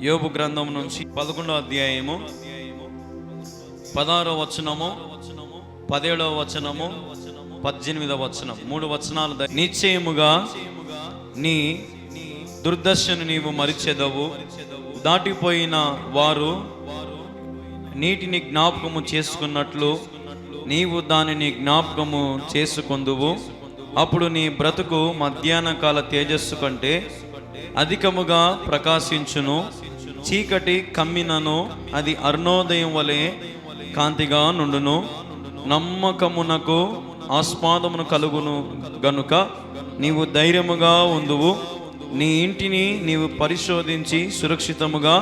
యోబు గ్రంథం నుంచి 11వ అధ్యాయము 16వ వచనము 17వ వచనము 18వ వచనం 3 వచనాలు. నిశ్చయముగా నీ దుర్దశను నీవు మరిచెదవు, దాటిపోయిన వారు నీటిని జ్ఞాపకము చేసుకున్నట్లు నీవు దానిని జ్ఞాపకము చేసుకొందువు. అప్పుడు నీ బ్రతుకు మధ్యాహ్న కాల తేజస్సు కంటే అధికముగా ప్రకాశించును. చీకటి కమ్మినను అది అరుణోదయం వలె కాంతిగా నుండును. నమ్మకమునకు ఆస్పాదమును కలుగును గనుక నీవు ధైర్యముగా ఉందువు. నీ ఇంటిని నీవు పరిశోధించి సురక్షితముగా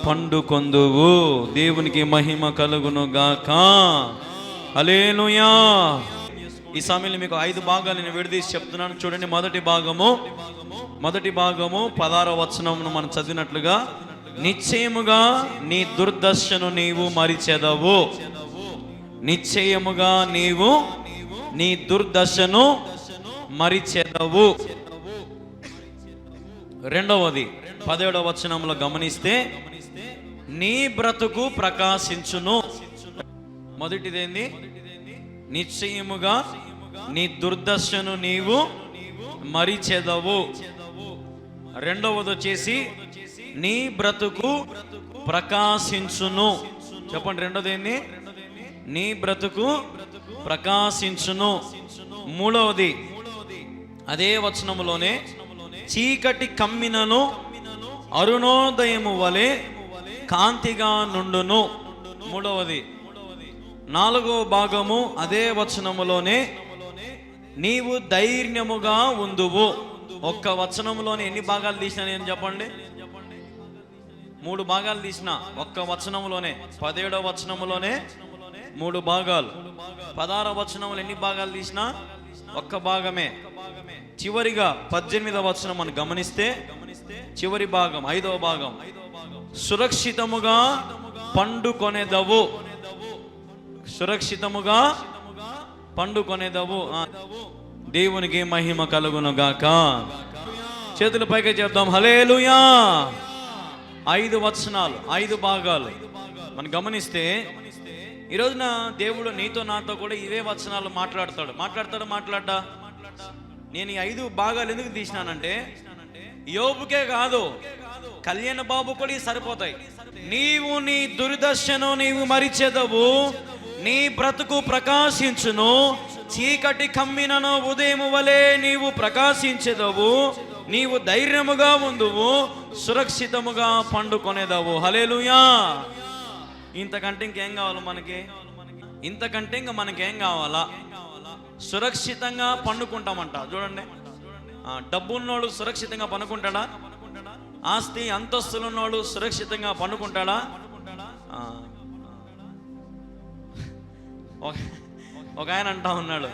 పండుకొందువు. దేవునికి మహిమ కలుగును గాక. హల్లెలూయా. ఈ సమయంలో మీకు 5 భాగాలు నేను విడదీసి చెప్తున్నాను, చూడండి. మొదటి భాగము 16వ వచనమును మనం చదివినట్లుగా, నిశ్చయముగా నీ దుర్దశను నీవు మరిచెదవు. నిశ్చయముగా నీవు నీ దుర్దశను మరిచెదవు. రెండవది 17వ వచనంలో గమనిస్తే, నీ బ్రతుకు ప్రకాశించును. మొదటిదేంది? నిశ్చయముగా నీ దుర్దశను నీవు మరిచెదవు. రెండవది వచ్చేసి నీ బ్రతుకు ప్రకాశించును. చెప్పండి, రెండోది ఏంది? నీ బ్రతుకు ప్రకాశించును. మూడవది అదే వచనములోనే, చీకటి కమ్మినను అరుణోదయము వలె కాంతిగా నుండును. మూడవది. 4వ భాగము అదే వచనములోనే, నీవు ధైర్యముగా ఉందువు. ఒక్క వచనంలోనే ఎన్ని భాగాలు తీసినా నేను చెప్పండి? 3 భాగాలు తీసిన ఒక్క వచనములోనే. 17వ వచనములోనే 3 భాగాలు. 16వ వచనములు ఎన్ని భాగాలు తీసినా ఒక్క భాగమే. చివరిగా 18వ వచనం మనం గమనిస్తే, చివరి భాగం 5వ భాగం, సురక్షితముగా పండుకొనేదవు. సురక్షితముగా పండుకొనేదవు. దేవునికి మహిమ కలుగును గాక. చేతుల పైకి చెప్దాం, హల్లెలూయా. 5 వచనాలు, 5 భాగాలు మనం గమనిస్తే, ఈ రోజున దేవుడు నీతో నాతో కూడా ఇవే వచనాలు మాట్లాడతా. నేను ఈ 5 భాగాలు ఎందుకు తీసినానంటే, యోబుకే కాదు, కళ్యాణ బాబు కూడా సరిపోతాయి. నీవు నీ దుర్దశను నీవు మరిచెదవు, నీ బ్రతుకు ప్రకాశించును. చీకటి కమ్మినను ఉదయము వలె నీవు ప్రకాశించెదవు. నీవు ధైర్యముగా ఉందువు, సురక్షితముగా పండుకొనేదవు. హల్లెలూయా. ఇంతకంటే ఇంకేం కావాలి మనకి? ఇంతకంటే ఇంకా మనకేం కావాలా? సురక్షితంగా పండుకుంటామంట. చూడండి, డబ్బున్నోడు సురక్షితంగా పండుకుంటాడా? ఆస్తి అంతస్తులున్నోడు సురక్షితంగా పండుకుంటాడా? ఒక ఆయన అంటా ఉన్నాడు,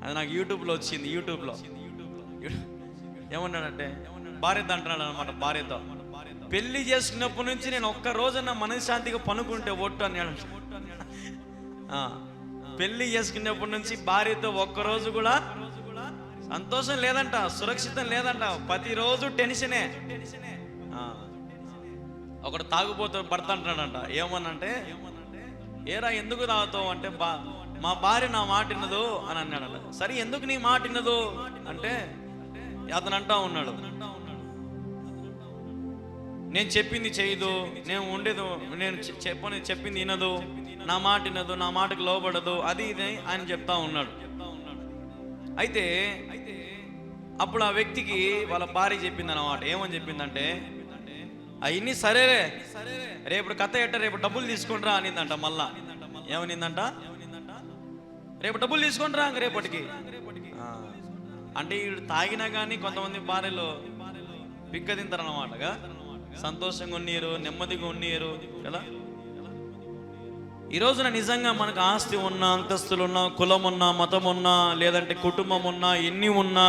అది నాకు యూట్యూబ్లో వచ్చింది. యూట్యూబ్లో ఏమన్నాడంటే, భార్యతో అంటున్నాడు అనమాట. భార్యతో, పెళ్లి చేసుకున్నప్పటి నుంచి నేను ఒక్క రోజున మనశ్శాంతిగా పనుకుంటే ఒట్టు అన్నాడు. పెళ్లి చేసుకున్నప్పటి నుంచి భార్యతో ఒక్కరోజు కూడా సంతోషం లేదంట, సురక్షితం లేదంట, ప్రతిరోజు టెన్షనే. ఒకడు తాగుపోతూ భర్త అంటున్నాడంట. ఏమనంటే, ఏరా ఎందుకు తాగుతావు అంటే, మా భార్య నా మాట వినదు అని అన్నాడంట. సరే, ఎందుకు నీ మాట వినదు అంటే అతను అంటా ఉన్నాడు, నేను చెప్పింది చేయదు, నేను చెప్పింది వినదు, నా మాట వినదు, నా మాటకు లోబడదు, అది ఇది ఆయన చెప్తా ఉన్నాడు. అయితే అప్పుడు ఆ వ్యక్తికి వాళ్ళ భార్య చెప్పింది అన్నమాట. ఏమని చెప్పిందంటే, అవన్నీ సరేలే, రేపు కథ ఎట్ట, రేపు డబ్బులు తీసుకుంటారా అనిందంట. మళ్ళా ఏమనిందంట, రేపు డబ్బులు తీసుకుంటారా ఇంక రేపటికి. అంటే వీడు తాగినా కానీ కొంతమంది భార్యలు పిక్క తింటారన్నమాటగా. సంతోషంగా ఉన్నీరు, నెమ్మదిగా ఉన్నీరు కదా. ఈ రోజున నిజంగా మనకు ఆస్తి ఉన్నా, అంతస్తులు ఉన్నా, కులం ఉన్నా, మతం ఉన్నా, లేదంటే కుటుంబం ఉన్నా, ఎన్ని ఉన్నా,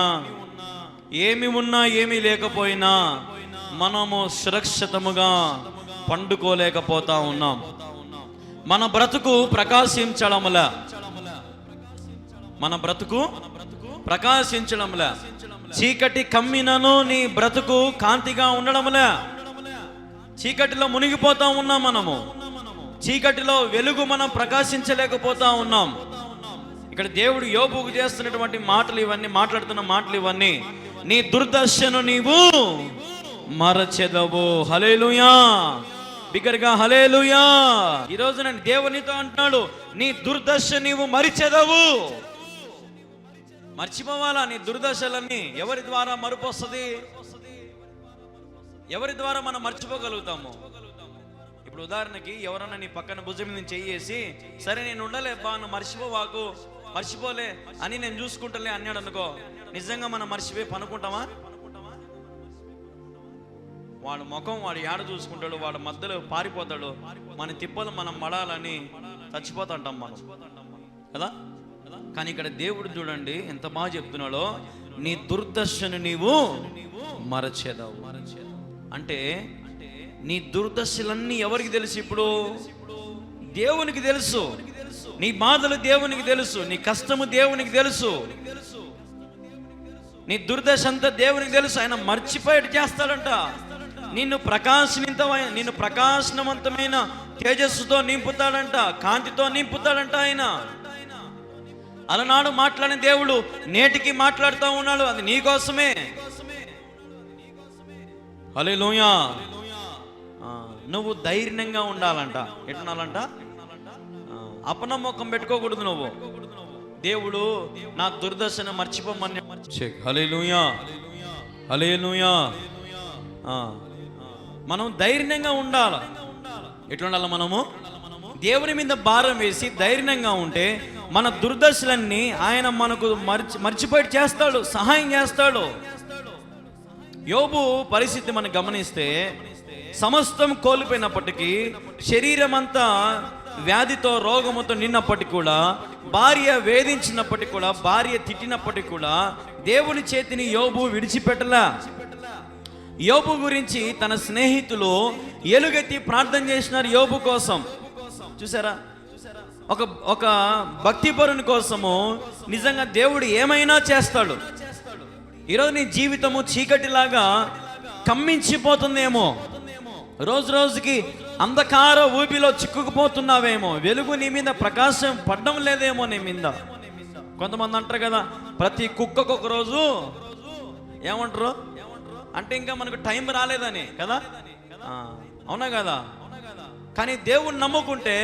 ఏమీ లేకపోయినా మనము సురక్షితముగా పండుకోలేకపోతా ఉన్నాం. మన బ్రతుకు ప్రకాశించడంలా, చీకటి కమ్మినను నీ బ్రతుకు కాంతిగా ఉండడంలే. చీకటిలో మునిగిపోతా ఉన్నాం. మనము చీకటిలో వెలుగు మనం ప్రకాశించలేకపోతా ఉన్నాం. ఇక్కడ దేవుడు యోబుకు చేస్తున్నటువంటి మాటలు ఇవన్నీ, మాట్లాడుతున్న మాటలు ఇవన్నీ, నీ దుర్దశను నీవు మరచెదవు. హల్లెలూయా, బిగ్గరగా హల్లెలూయా. ఈరోజు నేను దేవునితో అంటున్నాడు, నీ దుర్దశ నీవు మరిచెదవు. మర్చిపోవాలా నీ దుర్దశలన్నీ? ఎవరి ద్వారా మరుపు వస్తుంది? ఎవరి ద్వారా మనం మర్చిపోగలుగుతాము? ఇప్పుడు ఉదాహరణకి ఎవరన్నా నీ పక్కన భుజం మీద చెయ్యేసి, సరే నేను ఉండలే బా, నువ్వు మర్చిపోవాకు, మర్చిపోలే అని నేను చూసుకుంటలే అన్నాడు అనుకో, నిజంగా మనం మర్చిపోయి పనుకుంటామా? వాడు ముఖం వాడు ఏడ చూసుకుంటాడు, వాడు మధ్యలో పారిపోతాడు, మన తిప్పలు మనం మడాలని చచ్చిపోతుంటాం మనం కదా. కానీ ఇక్కడ దేవుడు చూడండి ఎంత బాగా చెప్తున్నాడో, నీ దుర్దశను నీవు మరచెదవు. అంటే నీ దుర్దశలన్నీ ఎవరికి తెలుసు? ఇప్పుడు దేవునికి తెలుసు. నీ బాధలు దేవునికి తెలుసు, నీ కష్టము దేవునికి తెలుసు, నీ దుర్దశ అంతా దేవునికి తెలుసు. ఆయన మర్చిపోయేట చేస్తాడంట. నిన్ను ప్రకాశనవంతమైన తేజస్సుతో నింపుతాడంట, కాంతితో నింపుతాడంట ఆయన. అలనాడు మాట్లాడిన దేవుడు నేటికి మాట్లాడుతూ ఉన్నాడు, అది నీ కోసమే. హల్లెలూయా. నువ్వు ధైర్యంగా ఉండాలంట. ఎట్లుండాలంట? అపనమ్మకం పెట్టుకోకూడదు. నువ్వు దేవుడు నా దుర్దశను మర్చిపోమని. హల్లెలూయా, హల్లెలూయా. మనం ధైర్యంగా ఉండాలి. ఎట్లుండాలి? మనము దేవుని మీద భారం వేసి ధైర్యంగా ఉంటే మన దుర్దశలన్నీ ఆయన మనకు మర్చిపోయి చేస్తాడు, సహాయం చేస్తాడు. యోబు పరిస్థితి మనం గమనిస్తే, సమస్తం కోల్పోయినప్పటికీ, శరీరం అంతా వ్యాధితో రోగముతో నిన్నప్పటికీ కూడా, భార్య వేధించినప్పటికీ కూడా, భార్య తిట్టినప్పటికీ కూడా దేవుని చేతిని యోబు విడిచిపెట్టలా. యోబు గురించి తన స్నేహితులు ఎలుగెత్తి ప్రార్థన చేసినారు యోబు కోసం. చూసారా? ఒక భక్తిపరుని కోసము నిజంగా దేవుడు ఏమైనా చేస్తాడు. ఈరోజు నీ జీవితము చీకటిలాగా కమ్మించిపోతుందేమో, రోజు రోజుకి అంధకార ఊపిలో చిక్కుకుపోతున్నావేమో, వెలుగు నీ మీద ప్రకాశం పడడం లేదేమో నీ మీద. కొంతమంది అంటారు కదా, ప్రతి కుక్కకు ఒక రోజు ఏమంటారు అంటే ఇంకా మనకు టైం రాలేదని కదా. అవునా కదా? కానీ దేవుణ్ణి నమ్ముకుంటే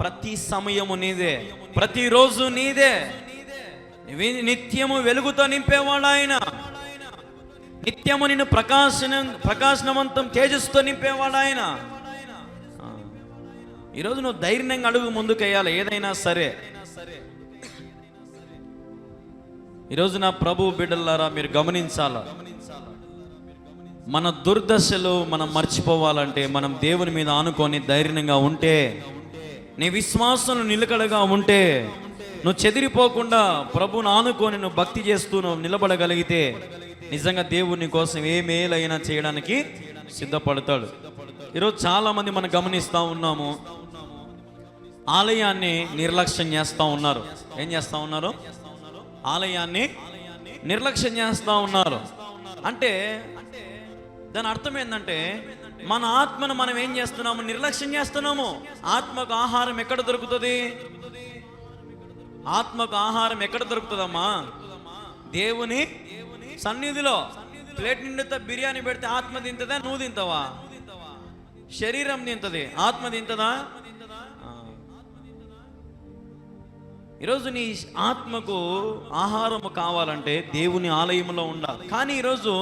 ప్రతి సమయము నీదే, ప్రతిరోజు నీదే. నిత్యము వెలుగుతో నింపేవాడు ఆయన. నిత్యము నిన్ను ప్రకాశనవంతం తేజస్సుతో నింపేవాడు ఆయన. ఈరోజు నువ్వు ధైర్యంగా అడుగు ముందుకెయ్యాలి ఏదైనా సరే. ఈరోజు నా ప్రభు బిడ్డలారా మీరు గమనించాలా, మన దుర్దశలు మనం మర్చిపోవాలంటే మనం దేవుని మీద ఆనుకొని ధైర్యంగా ఉంటే, నీ విశ్వాసం నిలకడగా ఉంటే, నువ్వు చెదిరిపోకుండా ప్రభువును ఆనుకొని నువ్వు భక్తి చేస్తూ నువ్వు నిలబడగలిగితే, నిజంగా దేవుని కోసం ఏ మేలైనా చేయడానికి సిద్ధపడతాడు. ఈరోజు చాలామంది మనం గమనిస్తూ ఉన్నాము, ఆలయాన్ని నిర్లక్ష్యం చేస్తూ ఉన్నారు. ఏం చేస్తూ ఉన్నారు? ఆలయాన్ని నిర్లక్ష్యం చేస్తూ ఉన్నారు. అంటే దాని అర్థం ఏంటంటే, మన ఆత్మను మనం ఏం చేస్తున్నాము? నిర్లక్ష్యం చేస్తున్నాము. ఆత్మకు ఆహారం ఎక్కడ దొరుకుతుంది? ఆత్మకు ఆహారం ఎక్కడ దొరుకుతుందమ్మా? దేవుని సన్నిధిలో. ప్లేట్ నిండితే బిర్యానీ పెడితే ఆత్మ తింటదా? నువ్వు తింటావా? శరీరం తింటది, ఆత్మ తింటదా? ఈరోజు నీ ఆత్మకు ఆహారం కావాలంటే దేవుని ఆలయంలో ఉండాలి. కానీ ఈరోజు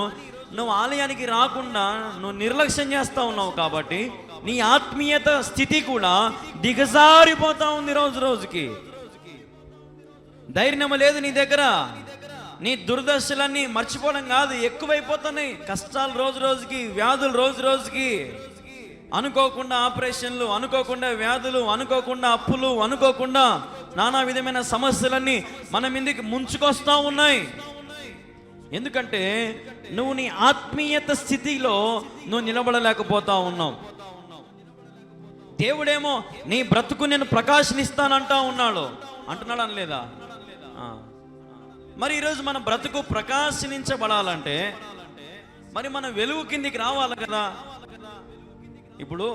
నువ్వు ఆలయానికి రాకుండా నువ్వు నిర్లక్ష్యం చేస్తూ ఉన్నావు కాబట్టి నీ ఆత్మీయత స్థితి కూడా దిగజారిపోతా ఉంది రోజు రోజుకి. ధైర్యం లేదు నీ దగ్గర. నీ దుర్దశలన్నీ మర్చిపోవడం కాదు, ఎక్కువైపోతున్నాయి. కష్టాలు రోజు రోజుకి, వ్యాధులు రోజు రోజుకి, అనుకోకుండా ఆపరేషన్లు, అనుకోకుండా వ్యాధులు, అనుకోకుండా అప్పులు, అనుకోకుండా నానా విధమైన సమస్యలన్నీ మన మీదకి ముంచుకొస్తా ఉన్నాయి. ఎందుకంటే నువ్వు నీ ఆత్మీయత స్థితిలో నువ్వు నిలబడలేకపోతా ఉన్నావు. దేవుడేమో నీ బ్రతుకు నేను ప్రకాశనిస్తానంటా ఉన్నాడు. అంటున్నాడు అనలేదా? మరి ఈరోజు మన బ్రతుకు ప్రకాశించబడాలంటే మరి మనం వెలుగు కిందికి రావాలి కదా. ఇప్పుడు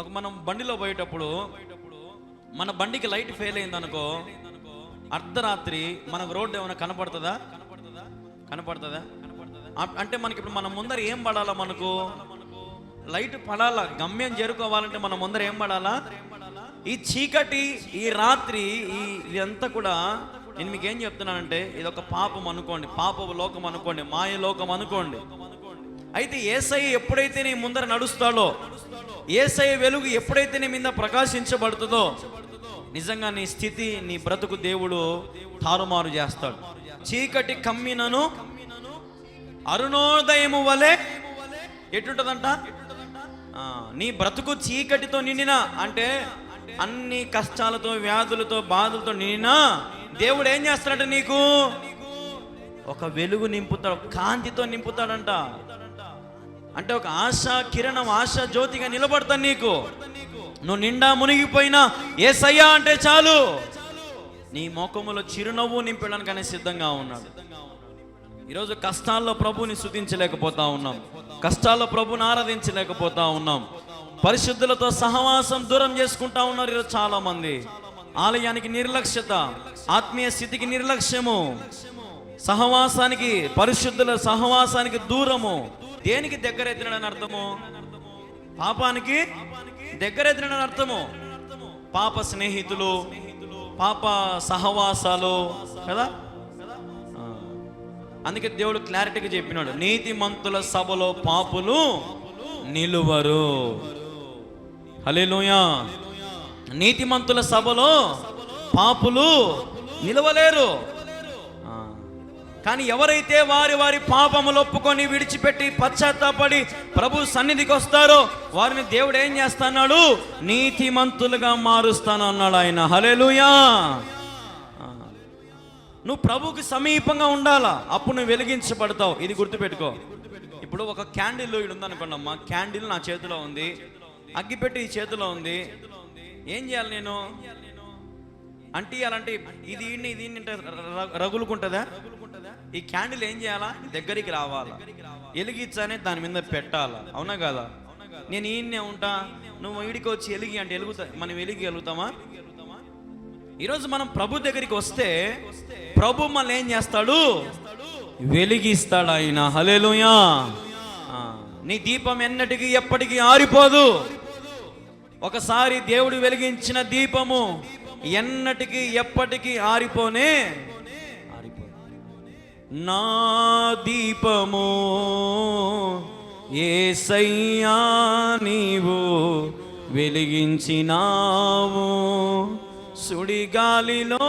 ఒక మనం బండిలో పోయేటప్పుడు మన బండికి లైట్ ఫెయిల్ అయింది అనుకో, అర్ధరాత్రి మనకు రోడ్డు ఏమైనా కనపడుతుందా? అంటే మనకి ఇప్పుడు మన ముందర ఏం పడాలా? మనకు లైట్ పడాలా. గమ్యం చేరుకోవాలంటే మన ముందర ఏం పడాలా? ఈ చీకటి, ఈ రాత్రి, ఇదంతా కూడా నేను మీకు ఏం చెప్తున్నానంటే ఇది ఒక పాపం అనుకోండి, పాప లోకం అనుకోండి, మాయ లోకం అనుకోండి. అయితే యేసయ్య ఎప్పుడైతే నీ ముందర నడుస్తాడో, యేసయ్య వెలుగు ఎప్పుడైతే నీ మీద ప్రకాశించబడుతుందో, నిజంగా నీ స్థితి, నీ బ్రతుకు దేవుడు తారుమారు చేస్తాడు. చీకటి కమ్మినను అరుణోదయము వలె ఎటుంటదంట? నీ బ్రతుకు చీకటితో నిండిన, అంటే అన్ని కష్టాలతో, వ్యాధులతో, బాధలతో నిండిన దేవుడు ఏం చేస్తాడంట? నీకు ఒక వెలుగు నింపుతాడు, కాంతితో నింపుతాడంట. అంటే ఒక ఆశా కిరణం, ఆశా జ్యోతిగా నిలబడతాను నీకు. నువ్వు నిండా మునిగిపోయినా యేసయ్యా అంటే చాలు, నీ ముఖములో చిరునవ్వు నింపడానికనే సిద్ధంగా ఉన్నాడు. ఈరోజు కష్టాల్లో ప్రభుని స్తుతించలేకపోతా ఉన్నాం, కష్టాల్లో ప్రభుని ఆరాధించలేకపోతా ఉన్నాం. పరిశుద్ధులతో సహవాసం దూరం చేసుకుంటా ఉన్నారు ఈరోజు చాలా మంది. ఆలయానికి నిర్లక్ష్యత, ఆత్మీయ స్థితికి నిర్లక్ష్యము, సహవాసానికి, పరిశుద్ధుల సహవాసానికి దూరము. దేనికి దగ్గరెత్తినాడని అర్థము? పాపానికి దగ్గరెత్తినాడని అర్థము. పాప స్నేహితులు, పాప సహవాసాలు కదా. అందుకే దేవుడు క్లారిటీగా చెప్పినాడు, నీతిమంతుల సభలో పాపులు నిలువరు. హల్లెలూయా. నీతిమంతుల సభలో పాపులు నిలవలేరు. కానీ ఎవరైతే వారి వారి పాపములు ఒప్పుకొని విడిచిపెట్టి పశ్చాత్తాపడి ప్రభు సన్నిధికి వస్తారో వారిని దేవుడు ఏం చేస్తున్నాడు? నీతిమంతులుగా మారుస్తాను అన్నాడు ఆయన. హల్లెలూయా. నువ్వు ప్రభువుకి సమీపంగా ఉండాలా, అప్పుడు నువ్వు వెలిగించబడతావు. ఇది గుర్తుపెట్టుకో. ఇప్పుడు ఒక క్యాండిల్ ఇది ఉందనుకోండి అమ్మా, క్యాండిల్ నా చేతిలో ఉంది, అగ్గిపెట్టి ఈ చేతిలో ఉంది. ఏం చేయాలి నేను? అంటియాలంటే ఇది అంటే రగులుకుంటుందా? ఈ క్యాండిల్ ఏం చేయాలా? దగ్గరికి రావాలా, వెలిగించానే దాని మీద పెట్టాలా, అవునా కదా? నేను ఈయన్నే ఉంటా, నువ్వు ఈడికి వచ్చి వెలిగి అంటే వెలుగుతా, మనం వెలిగలుగుతామా? ఈరోజు మనం ప్రభు దగ్గరికి వస్తే ప్రభు మనల్ని ఏం చేస్తాడు? వెలిగిస్తాడు ఆయన. హల్లెలూయా. నీ దీపం ఎన్నటికీ ఎప్పటికీ ఆరిపోదు. ఒకసారి దేవుడు వెలిగించిన దీపము ఎన్నటికీ ఎప్పటికీ ఆరిపోనే నా దీపము యేసయ్యా నీవు వెలిగించినావు, సుడిగాలిలోనైనా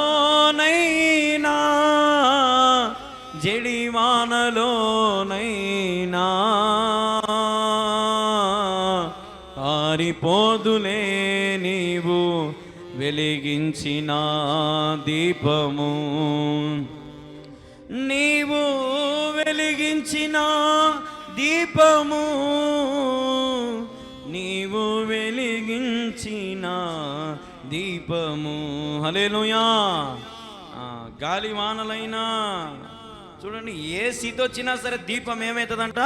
జడివానలోనైనా ఆరిపోదులే నీవు వెలిగించిన దీపము. నీవు వెలిగించిన దీపము, నీవు వెలిగించిన దీపము. హల్లెలూయా. గాలి వానలైనా చూడండి, ఏ స్థితి వచ్చినా సరే దీపం ఏమవుతుందంట?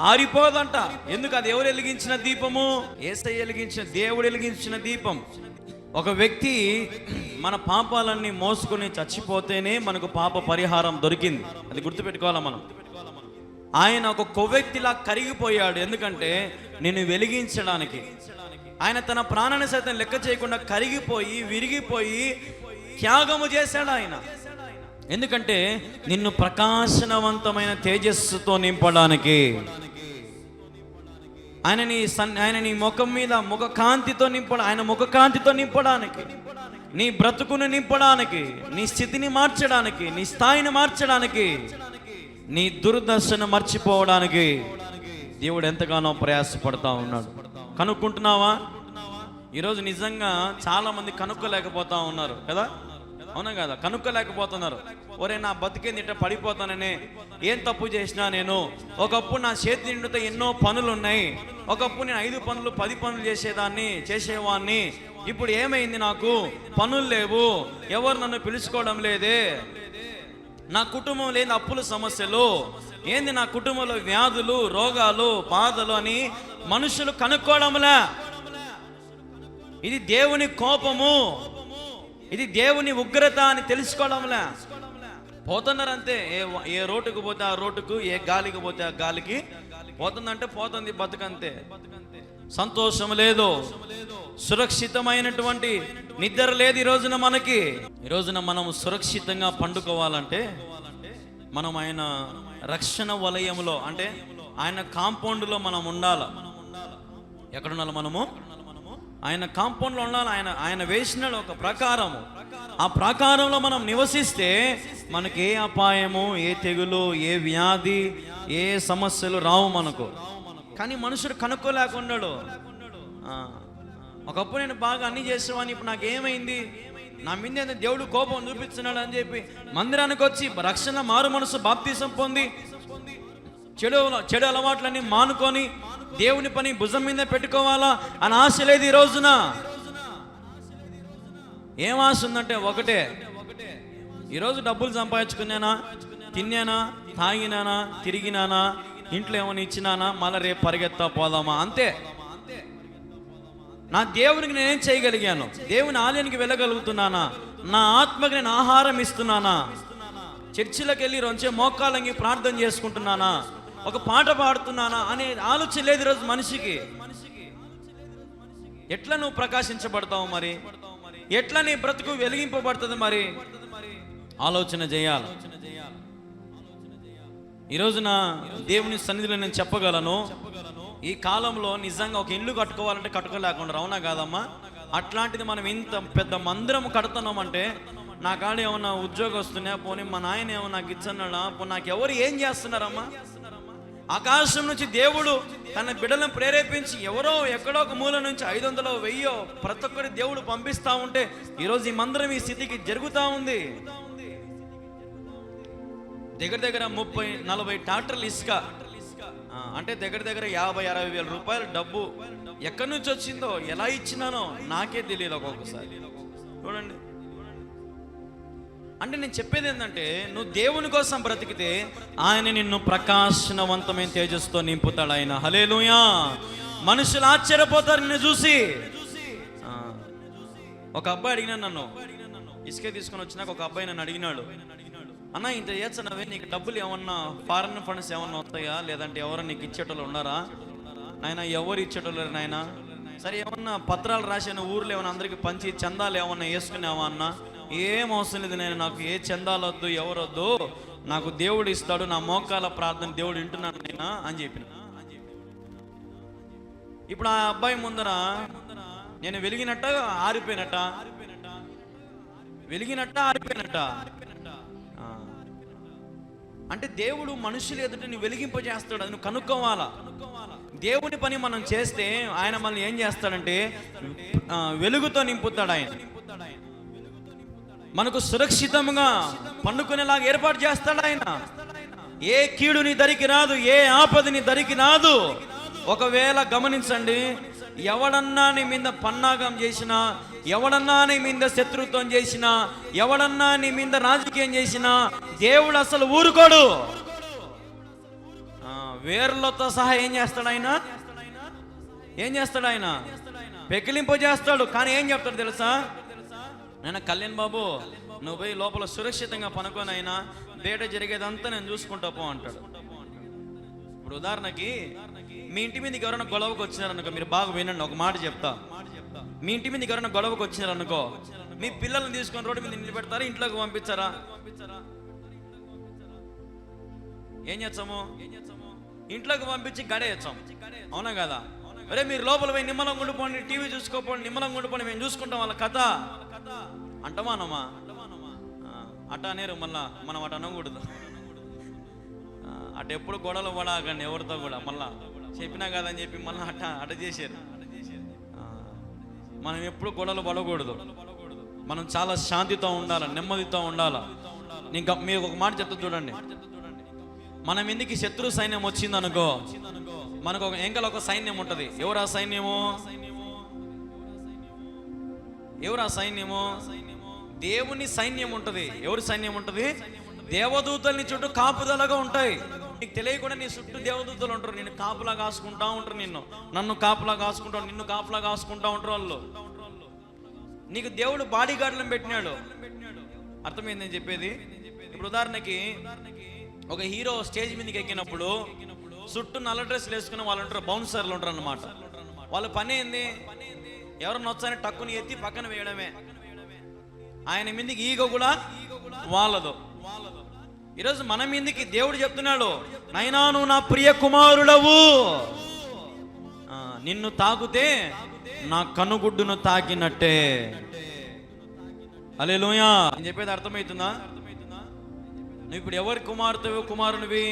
ఆరిపోదంట. ఎందుకు? అది ఎవరు వెలిగించిన దీపము? యేసయ్య వెలిగించిన, దేవుడు వెలిగించిన దీపం. ఒక వ్యక్తి మన పాపాలన్నీ మోసుకొని చచ్చిపోతేనే మనకు పాప పరిహారం దొరికింది. అది గుర్తుపెట్టుకోవాలా మనం. ఆయన ఒక కొవ్వెక్తిలా కరిగిపోయాడు. ఎందుకంటే నేను వెలిగించడానికి. ఆయన తన ప్రాణాన్ని సైతం లెక్క చేయకుండా కరిగిపోయి, విరిగిపోయి త్యాగము చేశాడు ఆయన. ఎందుకంటే నిన్ను ప్రకాశనవంతమైన తేజస్సుతో నింపడానికి, ఆయన నీ ముఖం మీద ముఖ కాంతితో ఆయన ముఖ కాంతితో నింపడానికి, నీ బ్రతుకును నింపడానికి, నీ స్థితిని మార్చడానికి, నీ స్థాయిని మార్చడానికి, నీ దుర్దశను మర్చిపోవడానికి దేవుడు ఎంతగానో ప్రయాసపడతా ఉన్నాడు. కనుక్కుంటున్నావా? ఈరోజు నిజంగా చాలా మంది కనుక్కోలేకపోతా ఉన్నారు కదా, అవునా కదా? కనుక్కోలేకపోతున్నారు. ఒరే నా బతికేంది ఇట్లా పడిపోతాననే, ఏం తప్పు చేసినా నేను? ఒకప్పుడు నా చేతి నిండుతో ఎన్నో పనులు ఉన్నాయి, ఒకప్పుడు నేను 5 పనులు 10 పనులు చేసేవాడిని, ఇప్పుడు ఏమైంది? నాకు పనులు లేవు, ఎవరు నన్ను పిలుచుకోవడం లేదే. నా కుటుంబం లేని అప్పుల సమస్యలు ఏంది, నా కుటుంబంలో వ్యాధులు, రోగాలు, బాధలు అని మనుషులు కనుక్కోవడంలా. ఇది దేవుని కోపము, ఇది దేవుని ఉగ్రత అని తెలుసుకోవడంలా. పోతున్నారంతే. ఏ రోడ్డుకు పోతే ఆ రోడ్డుకు, ఏ గాలికి పోతే ఆ గాలికి పోతుందంటే పోతుంది, బతుకంతే. సంతోషం లేదు, సురక్షితమైనటువంటి నిద్ర లేదు ఈ రోజున మనకి. ఈ రోజున మనం సురక్షితంగా పండుకోవాలంటే మనం ఆయన రక్షణ వలయంలో, అంటే ఆయన కాంపౌండ్లో మనం ఉండాలి. ఎక్కడున్నాలి మనము? ఆయన కాంపౌండ్లో ఉండాలి. ఆయన వేసిన ఒక ప్రకారము, ఆ ప్రకారంలో మనం నివసిస్తే మనకి ఏ అపాయము, ఏ తెగులు, ఏ వ్యాధి, ఏ సమస్యలు రావు మనకు. కానీ మనుషుడు కనుక్కోలేకున్నాడు. ఒకప్పుడు నేను బాగా అన్ని చేసేవాడిని, ఇప్పుడు నాకు ఏమైంది, నా మీద దేవుడు కోపం చూపిస్తున్నాడు అని చెప్పి మందిరానికి వచ్చి రక్షణ, మారు మనసు, బాప్తీసం పొంది చెడు అలవాట్లన్నీ మానుకొని దేవుని పని భుజం మీద పెట్టుకోవాలా అని ఆశ లేదు ఈ రోజున. ఏం ఆశ ఉందంటే ఒకటే, ఈరోజు డబ్బులు సంపాదించుకున్నానా, తిన్నానా, తాగినానా, తిరిగినానా, ఇంట్లో ఏమైనా ఇచ్చినానా, మళ్ళీ రేపు పరిగెత్తా పోదామా, అంతే. నా దేవునికి నేనేం చేయగలిగాను? దేవుని ఆలయానికి వెళ్ళగలుగుతున్నానా? నా ఆత్మకి నేను ఆహారం ఇస్తున్నానా? చర్చిలకు వెళ్ళి రోజే మోకాళ్ళంగి ప్రార్థన చేసుకుంటున్నానా? ఒక పాట పాడుతున్నానా అనే ఆలోచన లేదు ఈరోజు మనిషికి. ఎట్లా నువ్వు ప్రకాశించబడతావు మరి? ఎట్లా నీ బ్రతుకు వెలిగింపబడుతుంది మరి? ఆలోచన చేయాలి. ఈ రోజున దేవుని సన్నిధిలో నేను చెప్పగలను, ఈ కాలంలో నిజంగా ఒక ఇల్లు కట్టుకోవాలంటే కట్టుకోలేకుండా, అవునా కాదమ్మా? అట్లాంటిది మనం ఇంత పెద్ద మందిరం కడుతున్నామంటే, నా కాడ ఏమన్నా ఉద్యోగం వస్తున్నా, పోనీ మా నాయన ఏమన్నా నాకు ఇచ్చన్నాడా, పోనీ నాకు ఎవరు ఏం చేస్తున్నారమ్మా? ఆకాశం నుంచి దేవుడు తన బిడ్డలను ప్రేరేపించి ఎవరో ఎక్కడో ఒక మూల నుంచి 500, 1000 ప్రతి ఒక్కరి దేవుడు పంపిస్తా ఉంటే ఈరోజు ఈ మందిరం ఈ స్థితికి జరుగుతూ ఉంది. దగ్గర 30-40 ట్రాక్టర్లు ఇసుక, అంటే దగ్గర 50-60 వేల రూపాయల డబ్బు ఎక్కడి నుంచి వచ్చిందో, ఎలా ఇచ్చినానో నాకే తెలియదు ఒక్కొక్కసారి. చూడండి, అంటే నేను చెప్పేది ఏంటంటే, నువ్వు దేవుని కోసం బ్రతికితే ఆయన నిన్ను ప్రకాశనవంతమైన తేజస్సుతో నింపుతాడు ఆయన. హల్లెలూయా. మనుషులు ఆశ్చర్యపోతారు నిన్ను చూసి. ఒక అబ్బాయి అడిగినాడు నన్ను, ఇసుకే తీసుకొని వచ్చినాక ఒక అబ్బాయి నన్ను అడిగినాడు, అన్న ఇంత చేస్తున్నావే, నీకు డబ్బులు ఏమన్నా ఫారెన్ ఫండ్స్ ఏమన్నా వస్తాయా, లేదంటే ఎవరు నీకు ఇచ్చేటోళ్ళు ఉన్నారా? నాయన ఎవరు ఇచ్చేటోళ్ళు నాయన? సరే ఏమన్నా పత్రాలు రాసిన ఊర్లో ఏమన్నా అందరికి పంచి చందాలు ఏమన్నా వేసుకునేవా అన్న? ఏం అవసరం లేదు, నేను నాకు ఏ చందాలు వద్దు, ఎవరొద్దు, నాకు దేవుడు ఇస్తాడు, నా మోకాల ప్రార్థన దేవుడు వింటున్నాను నేను అని చెప్పిన. ఇప్పుడు ఆ అబ్బాయి ముందర నేను వెలిగినట్ట ఆరిపోయినట్ట, వెలిగినట్ట ఆరిపోయినట్ట. అంటే దేవుడు మనుషులు ఎదుట నువ్వు వెలిగింపజేస్తాడు, అది నువ్వు కనుక్కోవాలా. దేవుని పని మనం చేస్తే ఆయన మనల్ని ఏం చేస్తాడంటే వెలుగుతో నింపుతాడు. ఆయన మనకు సురక్షితంగా పండుకునేలాగా ఏర్పాటు చేస్తాడు ఆయన. ఏ కీడు నీ దరికి రాదు, ఏ ఆపద నీ దరికి రాదు. ఒకవేళ గమనించండి, ఎవడన్నా నీ మీద పన్నాగం చేసినా, ఎవడన్నా నీ మీద శత్రుత్వం చేసినా, ఎవడన్నా నీ మీద రాజకీయం చేసినా దేవుడు అసలు ఊరుకోడు. వేర్లతో సహా ఏం చేస్తాడు ఆయన? ఏం చేస్తాడు ఆయన? పెకిలింపు చేస్తాడు. కానీ ఏం చెప్తాడు తెలుసా? నేను కళ్యాణ్ బాబు, నువ్వు పోయి లోపల సురక్షితంగా పనుకొని అయినా బయట జరిగేదంతా నేను చూసుకుంటా పో అంటాడు. ఇప్పుడు ఉదాహరణకి మీ ఇంటి మీదకి ఎవరైనా గొడవకు వచ్చినారనుకో, మీరు బాగా వినండి, ఒక మాట చెప్తా. మీ ఇంటి మీదకి ఎవరైనా గొడవకు వచ్చినారనుకో, మీ పిల్లల్ని తీసుకొని రోడ్డు మీద నిలబెడతారా, ఇంట్లోకి పంపించారా? ఏం చేస్తాము? ఇంట్లోకి పంపించి గడేయచ్చాం, అవునా కదా? అరే మీరు లోపల పోయి నిమ్మలంగా ఉండిపోండి, టీవీ చూసుకోపోండి, నిమ్మలంగా ఉండిపోండి, మేము చూసుకుంటాం వాళ్ళ కథ అంటమానమ్మా? అట్ట అనేరు. మళ్ళా మనం అటు అనకూడదు. అటు ఎప్పుడు గొడవలు పడకండి ఎవరితో కూడా. మళ్ళా చెప్పినా కదని చెప్పి మళ్ళీ అట చేశారు. మనం ఎప్పుడు గొడవలు పడకూడదు. మనం చాలా శాంతితో ఉండాలి, నెమ్మదితో ఉండాలి. మీకు ఒక మాట చెప్తా చూడండి. మనం ఎందుకు శత్రు సైన్యం వచ్చిందనుకో, మనకు ఒక ఎంకల ఒక సైన్యం ఉంటుంది. ఎవరు ఆ సైన్యము? ఎవరు ఆ సైన్యము? దేవుని సైన్యం ఉంటుంది. ఎవరి సైన్యం ఉంటుంది? దేవదూతల్ని చుట్టూ కాపుదలగా ఉంటాయి. నీకు తెలియకుండా నీ చుట్టూ దేవదూతలు ఉంటారు, నిన్ను కాపులా కాసుకుంటా ఉంటారు, నన్ను కాపులా కాసుకుంటా, నిన్ను కాపులా కాసుకుంటా ఉంటారు వాళ్ళు. నీకు దేవుడు బాడీ గార్డులను పెట్టినాడు. అర్థమైంది నేను చెప్పేది? ఇప్పుడు ఉదాహరణకి ఒక హీరో స్టేజ్ మీదకి ఎక్కినప్పుడు చుట్టూ నల్ల డ్రెస్సులు వేసుకుని వాళ్ళు ఉంటారు, బౌన్సర్లు ఉంటారు అన్నమాట. వాళ్ళ పని ఏంది? ఎవరన్నా వచ్చాని టక్కుని ఎత్తి పక్కన వేయడమే. ఆయన మీదకి ఈగ కూడా వాళ్ళదు. ఈరోజు మన మీదకి దేవుడు చెప్తున్నాడు, నైనా నువ్వు నా ప్రియ కుమారుడవు, నిన్ను తాకితే నా కనుగుడ్డును తాకినట్టే. హల్లెలూయా. నేను చెప్పేది అర్థమవుతుందా? నువ్వు ఇప్పుడు ఎవరి కుమారునివి?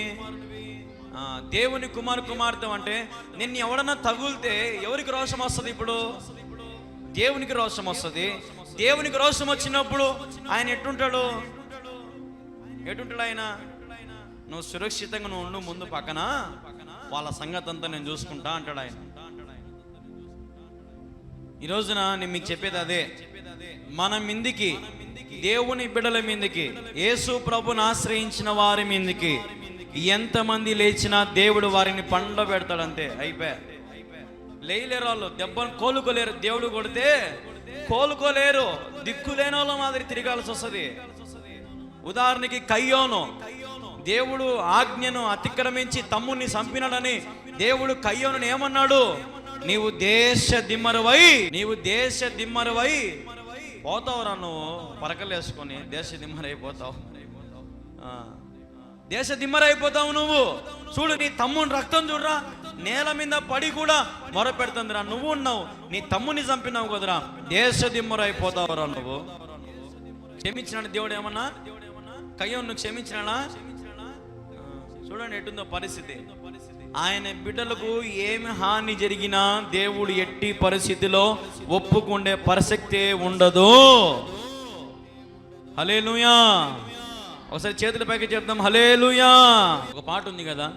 దేవుని కుమార్తె అంటే నిన్ను ఎవడన్నా తగులితే ఎవరికి రోషం వస్తుంది? ఇప్పుడు దేవునికి రోషం వస్తుంది. దేవునికి రోషం వచ్చినప్పుడు ఆయన ఎట్టుంటాడు? ఆయన నువ్వు సురక్షితంగా నువ్వు ఉండు, ముందు పక్కన వాళ్ళ సంగతి అంతా నేను చూసుకుంటా అంటాడు ఆయన. ఈ రోజున నేను మీకు చెప్పేది అదే. మన మీదికి, దేవుని బిడ్డల మీదికి, యేసు ప్రభుని ఆశ్రయించిన వారి మీదికి ఎంతమంది లేచినా దేవుడు వారిని పండబెడతాడంతే. అయిపోయా. లేయలేరు వాళ్ళు, దెబ్బను కోలుకోలేరు. దేవుడు కొడితే కోలుకోలేరు, దిక్కులేని వాళ్ళ మాదిరి తిరగాల్సి వస్తుంది. ఉదాహరణకి కయ్యోను, దేవుడు ఆజ్ఞను అతిక్రమించి తమ్ముని చంపినాడని దేవుడు కయ్యోను ఏమన్నాడు? నీవు దేశ దిమ్మరువై పోతావురా, నువ్వు పరకలేసుకొని దేశ దిమ్మరైపోతావు నువ్వు. చూడు, నీ తమ్ముని రక్తం చూడరా, నేల మీద పడి కూడా మొర పెడుతుందిరా. నువ్వు ఉన్నావు, నీ తమ్ముని చంపినావు కదరా, దేశ దిమ్మరైపోతావురా నువ్వు. క్షమించినాడు దేవుడు ఏమన్నా? కయ్యోను క్షమించినాడా? చూడండి ఎట్టుందో పరిస్థితి. ఆయన బిడ్డలకు ఏమి హాని జరిగినా దేవుడు ఎట్టి పరిస్థితిలో ఒప్పుకుండే ప్రసక్తే ఉండదు. హల్లెలూయా. ఒకసారి చేతుల పైకి చెప్తాం, హల్లెలూయా. ఒక పాట ఉంది కదా,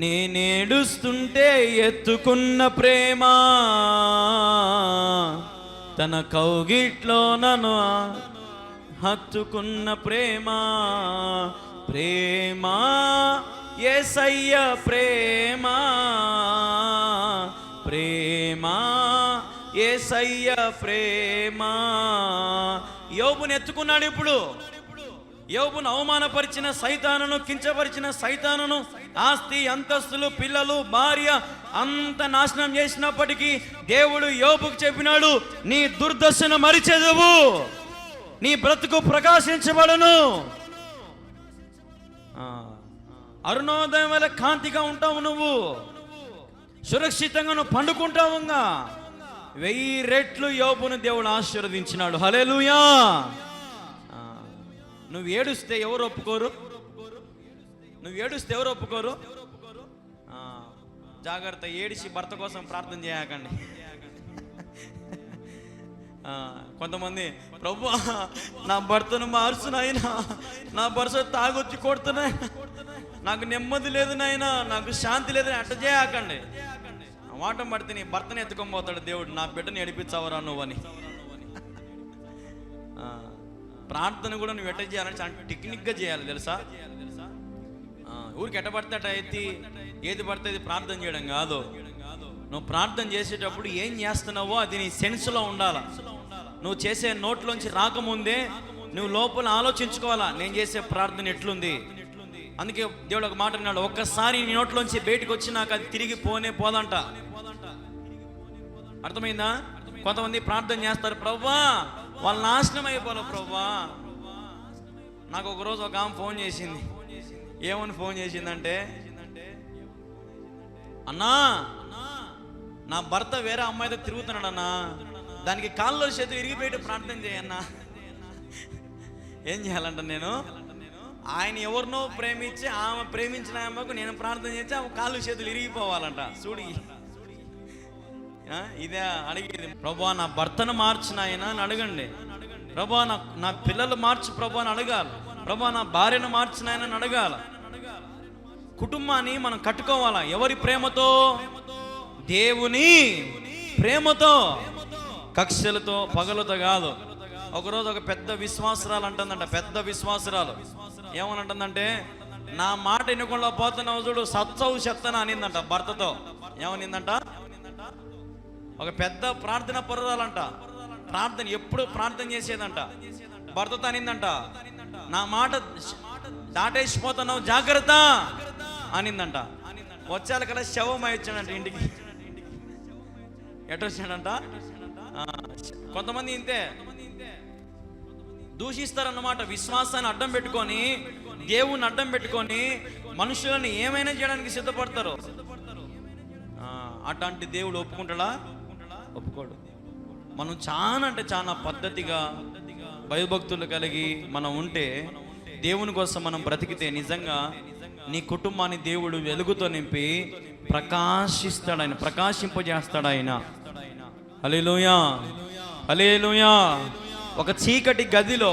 నేనేడుస్తుంటే ఎత్తుకున్న ప్రేమ తన కౌగిట్లో నన్ను హత్తుకున్న ప్రేమ, యేసయ్య ప్రేమ, యేసయ్య ప్రేమ. యోబుని ఎత్తుకున్నాడు. ఇప్పుడు యోబును అవమానపరిచిన సైతానును, కించపరిచిన సైతానును, ఆస్తి అంతస్తులు, పిల్లలు, భార్య అంత నాశనం చేసినప్పటికీ దేవుడు యోబుకు చెప్పినాడు, నీ దుర్దశను మరిచెదవు, నీ బ్రతుకు ప్రకాశించబడును, అరుణోదయం వల్ల కాంతిగా ఉంటావు, నువ్వు సురక్షితంగా నువ్వు పండుకుంటావుగా. 1000 రెట్లు యోబును దేవుడు ఆశీర్వదించినాడు. హల్లెలూయా. నువ్వు ఏడుస్తే ఎవరు ఒప్పుకోరు? జాగ్రత్త, ఏడిసి భర్త కోసం ప్రార్థన చేయకండి. కొంతమంది, ప్రభువా నా భర్తను మార్చు నాయనా, నా భర్త తాగొచ్చి కొడుతున్నాయి, నాకు నెమ్మది లేదు నాయనా, నాకు శాంతి లేదని అట్ట చేయకండి. వాటం పడితే నీ భర్తని ఎత్తుకొని పోతాడు దేవుడు, నా బిడ్డని ఏడిపించావరా నువ్వని. ప్రార్థన కూడా నువ్వు ఎట్ట చేయాలని చాలా టెక్నిక్గా చేయాలి, తెలుసా? ఊరికి ఎట్ట పడితే అట్ట ఎత్తి ఏది పడితే అది ప్రార్థన చేయడం కాదు. నువ్వు ప్రార్థన చేసేటప్పుడు ఏం చేస్తున్నావో అది నీ సెన్స్లో ఉండాలా. నువ్వు చేసే నోట్లోంచి రాకముందే నువ్వు లోపల ఆలోచించుకోవాలా, నేను చేసే ప్రార్థన ఎట్లుంది. అందుకే దేవుడు ఒక మాట అన్నాడు, ఒక్కసారి నీ నోట్లోంచి బయటకు వచ్చి నాకు అది తిరిగి పోదంట. అర్థమైందా? కొంతమంది ప్రార్థన చేస్తారు, ప్రభువా వాళ్ళు నాశనం అయిపోవాలి ప్రభువా. నాకు ఒకరోజు ఒక ఆమె ఫోన్ చేసింది. ఏమని ఫోన్ చేసిందంటే, అన్నా నా భర్త వేరే అమ్మాయితో తిరుగుతున్నాడన్నా, దానికి కాళ్ళలో చేతులు ఇరిగిపోయి ప్రార్థన చేయన్నా. ఏం చేయాలంట నేను? ఆయన ఎవరినో ప్రేమించి ఆమె ప్రేమించిన ఆమెకు నేను ప్రార్థన చేసి ఆమె కాళ్ళు చేతులు ఇరిగిపోవాలంట. చూడి, ఇదే అడిగేది. ప్రభువా నా భర్తను మార్చిన ఆయన అని అడగండి. ప్రభువా నా పిల్లలు మార్చి ప్రభువా అని అడగాలి. ప్రభువా నా భార్యను మార్చిన ఆయన అని అడగాల. కుటుంబాన్ని మనం కట్టుకోవాలా. ఎవరి ప్రేమతో? దేవుని ప్రేమతో, కక్షలతో, పగలతో కాదు. ఒకరోజు ఒక పెద్ద విశ్వాసురాలు అంటుందంట, పెద్ద విశ్వాసురాలు ఏమని అంటుందంటే, నా మాట వినకుండా పోతున్నావు చూడు, సత్సవు చెప్తాను అనిందంట భర్తతో. ఏమనిందంట? ఒక పెద్ద ప్రార్థన పరురాలంట, ప్రార్థన ఎప్పుడు ప్రార్థన చేసేదంట. భర్తతో అనిందంట, నా మాట దాటేసిపోతున్నావు జాగ్రత్త అనిందంట. వచ్చాల కదా శవం వచ్చాడంట ఇంటికి. ఎటొచ్చాడంట? కొంతమంది ఇంతే దూషిస్తారన్నమాట. విశ్వాసాన్ని అడ్డం పెట్టుకొని, దేవుని అడ్డం పెట్టుకొని మనుషులను ఏమైనా చేయడానికి సిద్ధపడతారు. అట్లాంటి దేవుడు ఒప్పుకుంటాడా? ఒప్పుకోడు. మనం చాలా అంటే చాలా పద్ధతిగా భయభక్తులు కలిగి మనం ఉంటే, దేవుని కోసం మనం బ్రతికితే, నిజంగా నీ కుటుంబాన్ని దేవుడు వెలుగుతో నింపి ప్రకాశిస్తాడు ఆయన, ప్రకాశింపజేస్తాడు ఆయన. హల్లెలూయా, హల్లెలూయా. ఒక చీకటి గదిలో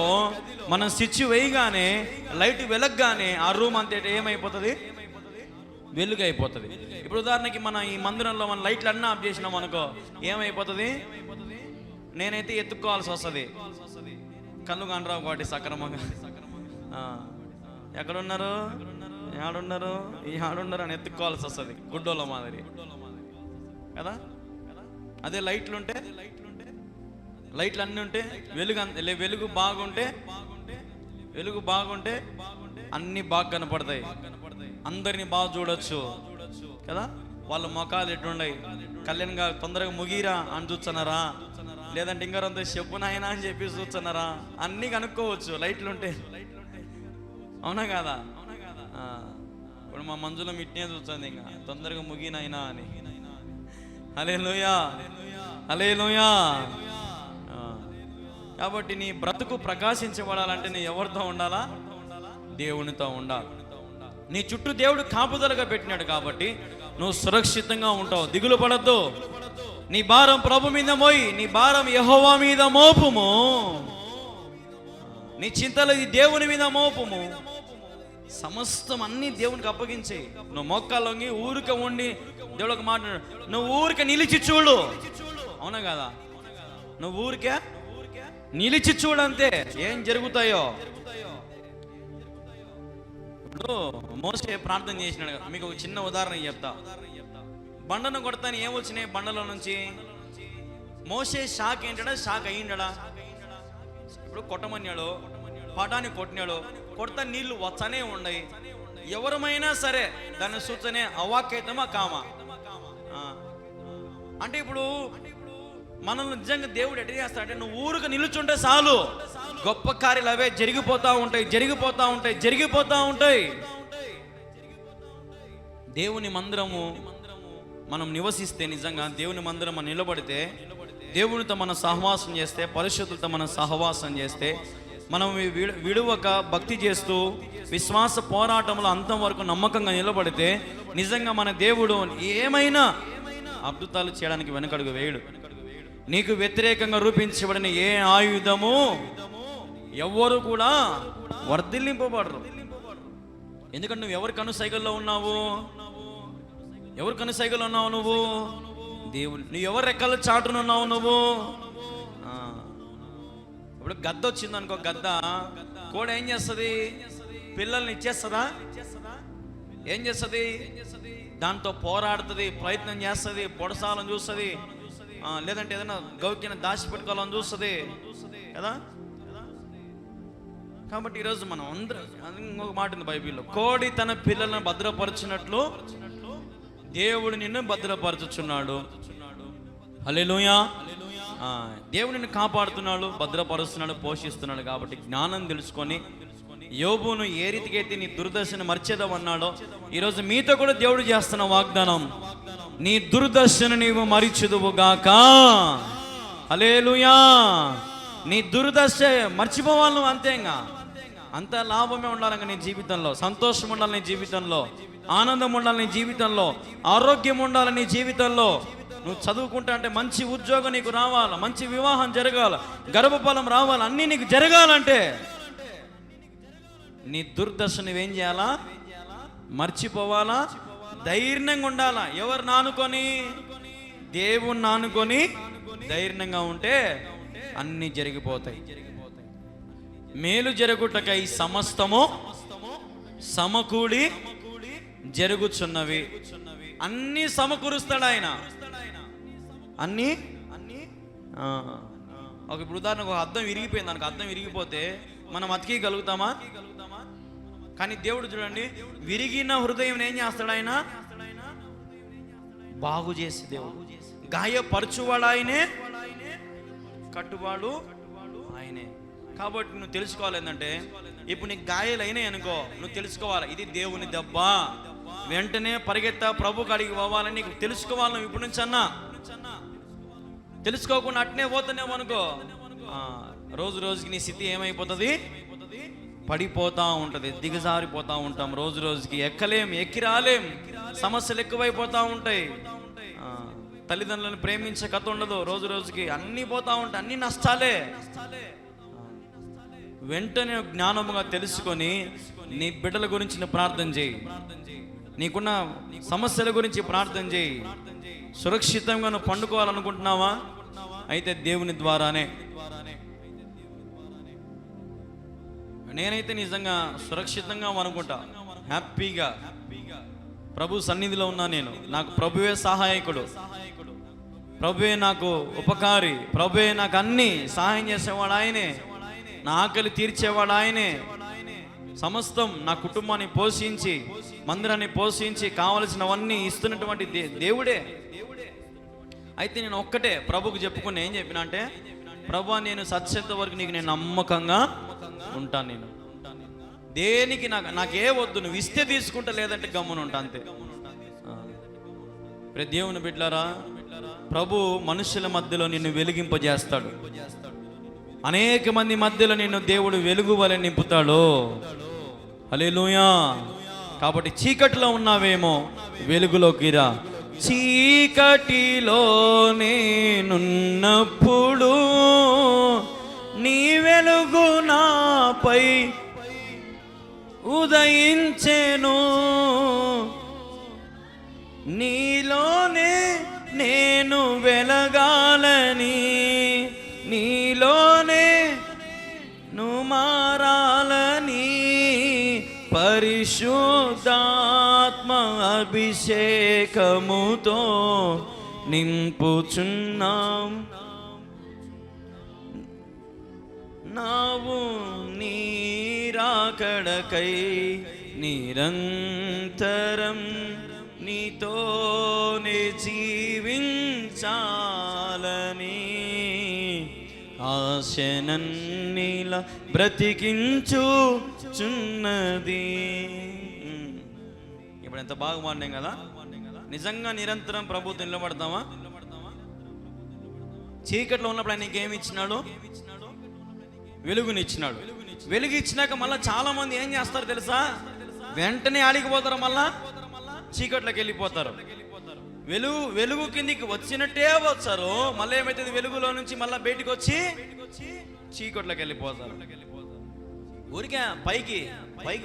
మనం స్విచ్ వేయగానే, లైట్ వెలగగానే ఆ రూమ్ అంతే ఏమైపోతుంది? వెలుగు అయిపోతుంది. ఇప్పుడు ఉదాహరణకి మన ఈ మందిరంలో మన లైట్లు అన్నీ ఆఫ్ చేసినాం అనుకో, ఏమైపోతుంది? నేనైతే ఎత్తుక్కోవాల్సి వస్తుంది, కళ్ళు కానరావు కాబట్టి సక్రమంగా. ఎక్కడున్నారు, ఏడున్నారు, ఈ ఆడున్నారు అని ఎత్తుక్కోవాల్సి వస్తుంది, గుడ్డోళ్ళ మాదిరి కదా. అదే లైట్లు అన్నీ ఉంటే, వెలుగు బాగుంటే అన్ని బాగా కనపడతాయి, అందరినీ బాగా చూడొచ్చు కదా. వాళ్ళ మొఖాలు ఎట్లున్నాయి, కళ్యాణ్ గారు తొందరగా ముగిరా అని చూస్తున్నారా, లేదంటే ఇంకారంతా చెప్పునాయనా అని చెప్పి చూస్తున్నారా, అన్నీ కనుక్కోవచ్చు లైట్లు ఉంటే. అవునా కాదా? ఇప్పుడు మా మంజులో మిట్నే చూస్తుంది, ఇంకా తొందరగా ముగినైనా అని. హల్లెలూయా, హల్లెలూయా. కాబట్టి నీ బ్రతుకు ప్రకాశించబడాలంటే నీ ఎవరితో ఉండాలా? దేవునితో ఉండాలి. నీ చుట్టూ దేవుడు కాపుదలగా పెట్టినాడు కాబట్టి నువ్వు సురక్షితంగా ఉంటావు. దిగులు పడద్దు. నీ భారం ప్రభు మీద మోయి, నీ భారం యెహోవా మీద మోపుము, నీ చింతలు దేవుని మీద మోపుము. సమస్తం అన్ని దేవునికి అప్పగించేయి. నువ్వు మొక్కలొంగి ఊరిక ఉండి దేవుడికి మాట్లాడు, నువ్వు ఊరిక నిలిచి చూడు. అవునా కదా? నువ్వు ఊరికే నిలిచి చూడంతే ఏం జరుగుతాయో. ఇప్పుడు మోసే ప్రార్థన చేసినాడు కదా, మీకు ఒక చిన్న ఉదాహరణ చెప్తా. బండను కొడతాను ఏమొచ్చినాయి బండలో నుంచి? మోసే షాక్ ఏంటడా? షాక్ అయ్యిండా? ఇప్పుడు కొట్టమన్నాడు, పటాన్ని కొట్టినాడు, కొడతా నీళ్లు వచ్చనే ఉన్నాయి. ఎవరమైనా సరే దాన్ని సూచనే అవాక్యతమా కామా? అంటే ఇప్పుడు మనల్ని నిజంగా దేవుడు ఎట్లా చేస్తాడంటే, నువ్వు ఊరుకు నిలుచుంటే చాలు, గొప్ప కార్యాలు అవే జరిగిపోతా ఉంటాయి. దేవుని మందిరము మనం నివసిస్తే, నిజంగా దేవుని మందిరం మనం నిలబడితే, దేవునితో మనం సహవాసం చేస్తే, పరిశుద్ధులతో మనం సహవాసం చేస్తే, మనం విడువక భక్తి చేస్తూ విశ్వాస పోరాటంలో అంతం వరకు నమ్మకంగా నిలబడితే, నిజంగా మన దేవుడు ఏమైనా అద్భుతాలు చేయడానికి వెనకడుగు వేయడు. నీకు వ్యతిరేకంగా రూపించబడిన ఏ ఆయుధము ఎవ్వరు కూడా వర్ధిల్లింపబడరు. ఎందుకంటే నువ్వు ఎవరి కనుసైగల్లో ఉన్నావు? నువ్వు దేవుడు. నువ్వు ఎవరి రెక్కల చాటున ఉన్నావు నువ్వు? ఇప్పుడు గద్ద వచ్చింది అనుకో, గద్ద కోడ ఏం చేస్తుంది? పిల్లల్ని ఇచ్చేస్తుందా? ఏం చేస్తుంది? దాంతో పోరాడుతుంది, ప్రయత్నం చేస్తుంది, పొడసాలని చూస్తుంది, లేదంటే ఏదైనా గౌక్యన దాచిపెట్టుకోవాలని చూస్తుంది కదా. కాబట్టి ఈరోజు మనం అందరం, ఇంకొక మాట ఉంది బైబిల్లో, కోడి తన పిల్లలను భద్రపరచినట్లు దేవుడు నిన్ను భద్రపరచుచున్నాడు. హల్లెలూయా. దేవుడు నిన్ను కాపాడుతున్నాడు, భద్రపరుస్తున్నాడు, పోషిస్తున్నాడు. కాబట్టి జ్ఞానం తెలుసుకొని యోబును ఏ రీతికైతే నీ దుర్దశను మర్చేదమన్నాడో, ఈరోజు మీతో కూడా దేవుడు చేస్తున్న వాగ్దానం, నీ దుర్దశను నీవు మరిచెదవుగాక. హల్లెలూయా. నీ దుర్దశ మర్చిపోవాలి నువ్వు, అంతేగా. అంత లాభమే ఉండాలి నీ జీవితంలో, సంతోషం ఉండాలి నీ జీవితంలో, ఆనందం ఉండాలి నీ జీవితంలో, ఆరోగ్యం ఉండాలి నీ జీవితంలో. నువ్వు చదువుకుంటా అంటే మంచి ఉద్యోగం నీకు రావాలి, మంచి వివాహం జరగాల, గర్భఫలం రావాలి, అన్నీ నీకు జరగాలంటే నీ దుర్దశ నువ్వేం చేయాలా? మర్చిపోవాలా, ధైర్యంగా ఉండాలా. ఎవరు నానుకొని? దేవుణ్ణి నానుకొని ధైర్యంగా ఉంటే అన్ని జరిగిపోతాయి. మేలు జరుగుటకై సమస్తము సమకూడి జరుగుచున్నవి. అన్ని సమకూరుస్తాడు ఆయన. అన్ని ఒక ఉదాహరణకు ఒక అద్దం విరిగిపోయింది, దానికి అద్దం విరిగిపోతే మనం అతికిగలుగుతామా? కానీ దేవుడు చూడండి, విరిగిన హృదయం ఏం చేస్తాడు ఆయన? బాగు చేసి దేవుడు. గాయపరచువాడు ఆయనే, కట్టువాడు ఆయనే. కాబట్టి నువ్వు తెలుసుకోవాలి ఏంటంటే, ఇప్పుడు నీకు గాయాలు అయినాయి అనుకో, నువ్వు తెలుసుకోవాలి ఇది దేవుని దెబ్బ. వెంటనే పరిగెత్తా ప్రభు కాడికి పోవాలని నీకు తెలుసుకోవాలి. నువ్వు ఇప్పుడు నుంచి అన్నా తెలుసుకోకుండా అట్నే పోతున్నావు అనుకో, రోజు రోజుకి నీ స్థితి ఏమైపోతుంది? పడిపోతా ఉంటుంది, దిగజారిపోతా ఉంటాం. రోజు రోజుకి ఎక్కలేం, ఎక్కి రాలేం, సమస్యలు ఎక్కువైపోతా ఉంటాయి. తల్లిదండ్రులను ప్రేమించే కథ ఉండదు. రోజు రోజుకి అన్నీ పోతా ఉంటాయి, అన్ని నష్టాలే. వెంటనే జ్ఞానముగా తెలుసుకొని నీ బిడ్డల గురించి నువ్వు ప్రార్థన చేయి, నీకున్న సమస్యల గురించి ప్రార్థన చేయి. సురక్షితంగా నువ్వు పండుకోవాలనుకుంటున్నావా? అయితే దేవుని ద్వారానే. నేనైతే నిజంగా సురక్షితంగా అనుకుంటా, హ్యాపీగా ప్రభు సన్నిధిలో ఉన్నా నేను. నాకు ప్రభువే సహాయకుడు, ప్రభువే నాకు ఉపకారి, ప్రభువే నాకు అన్ని సహాయం చేసేవాడు ఆయనే, నా ఆకలి తీర్చేవాడు ఆయనే. సమస్తం నా కుటుంబాన్ని పోషించి, మందిరాన్ని పోషించి, కావలసినవన్నీ ఇస్తున్నటువంటి దేవుడే. అయితే నేను ఒక్కటే ప్రభుకు చెప్పుకుని ఏం చెప్పిన అంటే, ప్రభు నేను సత్యంత వరకు నీకు నేను నమ్మకంగా ఉంటాను. నేను దేనికి నాకే వద్దు, నువ్వు ఇస్తే తీసుకుంటా, లేదంటే గమ్మున ఉంటా, అంతే. దేవుని బిడ్డలారా, ప్రభు మనుషుల మధ్యలో నిన్ను వెలిగింపజేస్తాడు. అనేక మంది మధ్యలో నిన్ను దేవుడు వెలుగు వలె నింపుతాడు. హల్లెలూయా. కాబట్టి చీకటిలో ఉన్నావేమో, వెలుగులోకి రా. చీకటిలో నేనున్నప్పుడు నీ వెలుగు నాపై ఉదయించెను. నీలోనే నేను వెలగాలని, నీలోనే నువ్వు మారాలని పరిశుద్ధాత్మ అభిషేకముతో నింపుచున్నాం. నావు నీరాకడకై నిరంతరం నీతోనే జీవించాలని ఆశనన్నిలా బ్రతికించుచున్నది. ఇప్పుడు ఎంత బాగా మాట్లాం కదా. నిజంగా నిరంతరం ప్రభుత్వం నిలబడతామా? చీకట్లో ఉన్నప్పుడు ఆయన నీకేమి ఇచ్చినాడు? వెలుగునిచ్చినాడు. వెలుగు ఇచ్చినాక మళ్ళీ చాలా మంది ఏం చేస్తారు తెలుసా? వెంటనే ఆడికిపోతారు, మళ్ళా చీకట్లోకి వెళ్ళిపోతారు. వెలుగు కిందికి వచ్చినట్టే వచ్చారు, మళ్ళీ ఏమైతుంది? వెలుగులో నుంచి మళ్ళీ బయటికి వచ్చి చీకట్లోకి వెళ్ళిపోతారు. ఊరికే పైకి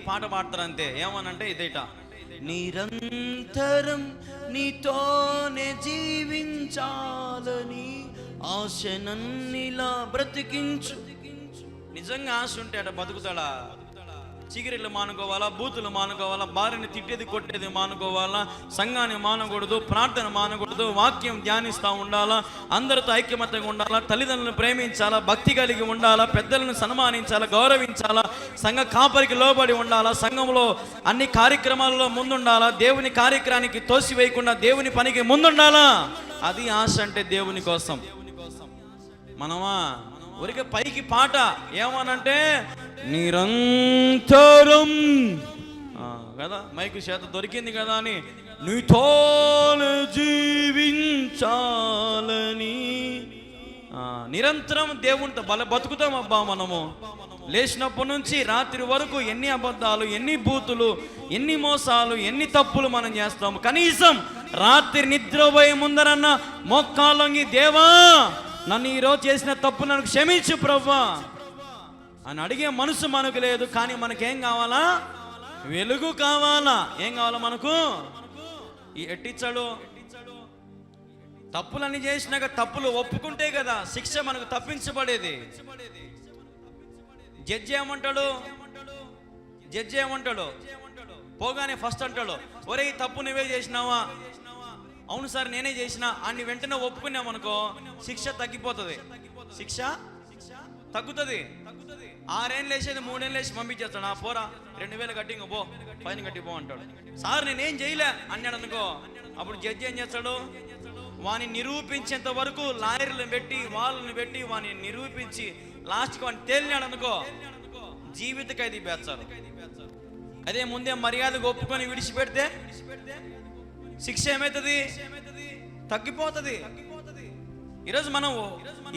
పాట పాడతారు అంతే. ఏమనంటే ఇదేట, నిరంతరం నీతోనే జీవించాలని ఆశనన్నిలా బ్రతికించు. నిజంగా ఆశ ఉంటే అట బతుకుతాడా? చిగిరిళ్ళు మానుకోవాలా, బూతులు మానుకోవాలా, భార్యని తిట్టేది కొట్టేది మానుకోవాలా, సంఘాన్ని మానకూడదు, ప్రార్థన మానకూడదు, వాక్యం ధ్యానిస్తూ ఉండాలా, అందరితో ఐక్యమత్యంగా ఉండాలా, తల్లిదండ్రులను ప్రేమించాలా, భక్తి కలిగి ఉండాలా, పెద్దలను సన్మానించాలా, గౌరవించాలా, సంఘ కాపరికి లోబడి ఉండాలా, సంఘంలో అన్ని కార్యక్రమాలలో ముందుండాలా, దేవుని కార్యక్రమానికి తోసివేయకుండా దేవుని పనికి ముందుండాలా. అది ఆశ అంటే దేవుని కోసం. మనమా ఊరికే పైకి పాట ఏమనంటే నిరంతరం కదా, మైకు చేత దొరికింది కదా అని నీతోనే జీవించాలని నిరంతరం దేవునితో బతుకుతాం. అబ్బా మనము లేచినప్పటి నుంచి రాత్రి వరకు ఎన్ని అబద్ధాలు, ఎన్ని బూతులు, ఎన్ని మోసాలు, ఎన్ని తప్పులు మనం చేస్తాము. కనీసం రాత్రి నిద్రపోయే ముందరన్న మోకాళ్ళొంగి దేవా నన్ను ఈరోజు చేసిన తప్పు నన్ను క్షమించు ప్రభువా అని అడిగే మనసు మనకు లేదు. కానీ మనకేం కావాలా? వెలుగు కావాలా. ఏం కావాలా మనకు? ఈ ఎట్టిచ్చాడు తప్పులన్నీ చేసినాక తప్పులు ఒప్పుకుంటే కదా శిక్ష మనకు తప్పించబడేది. జడ్జి ఏమంటాడు పోగానే ఫస్ట్ అంటాడు, ఒరే ఈ తప్పు నువ్వే చేసినావా? అవును సార్ నేనే చేసినా అని వెంటనే ఒప్పుకున్నామనుకో శిక్ష తగ్గిపోతుంది, శిక్ష తగ్గుతుంది. 6 ఏళ్ళు వేసేది 3 ఏళ్ళు వేసి పంపించేస్తాడు. పోరా 2000 కట్టి ఇంక పో, ఫైన్ కట్టి పో అంటాడు. సార్ నేనేం చేయలే అన్నాడు అనుకో, అప్పుడు జడ్జి ఏం చేస్తాడు? వాని నిరూపించేంత వరకు లాయర్లను పెట్టి వాళ్ళని పెట్టి వాని నిరూపించి లాస్ట్కి వాడిని తేలినాడు అనుకో జీవిత ఖైదీ వేస్తారు. అదే ముందే మర్యాదగా ఒప్పుకొని విడిచిపెడితే శిక్ష ఏమవుతుంది? తగ్గిపోతుంది.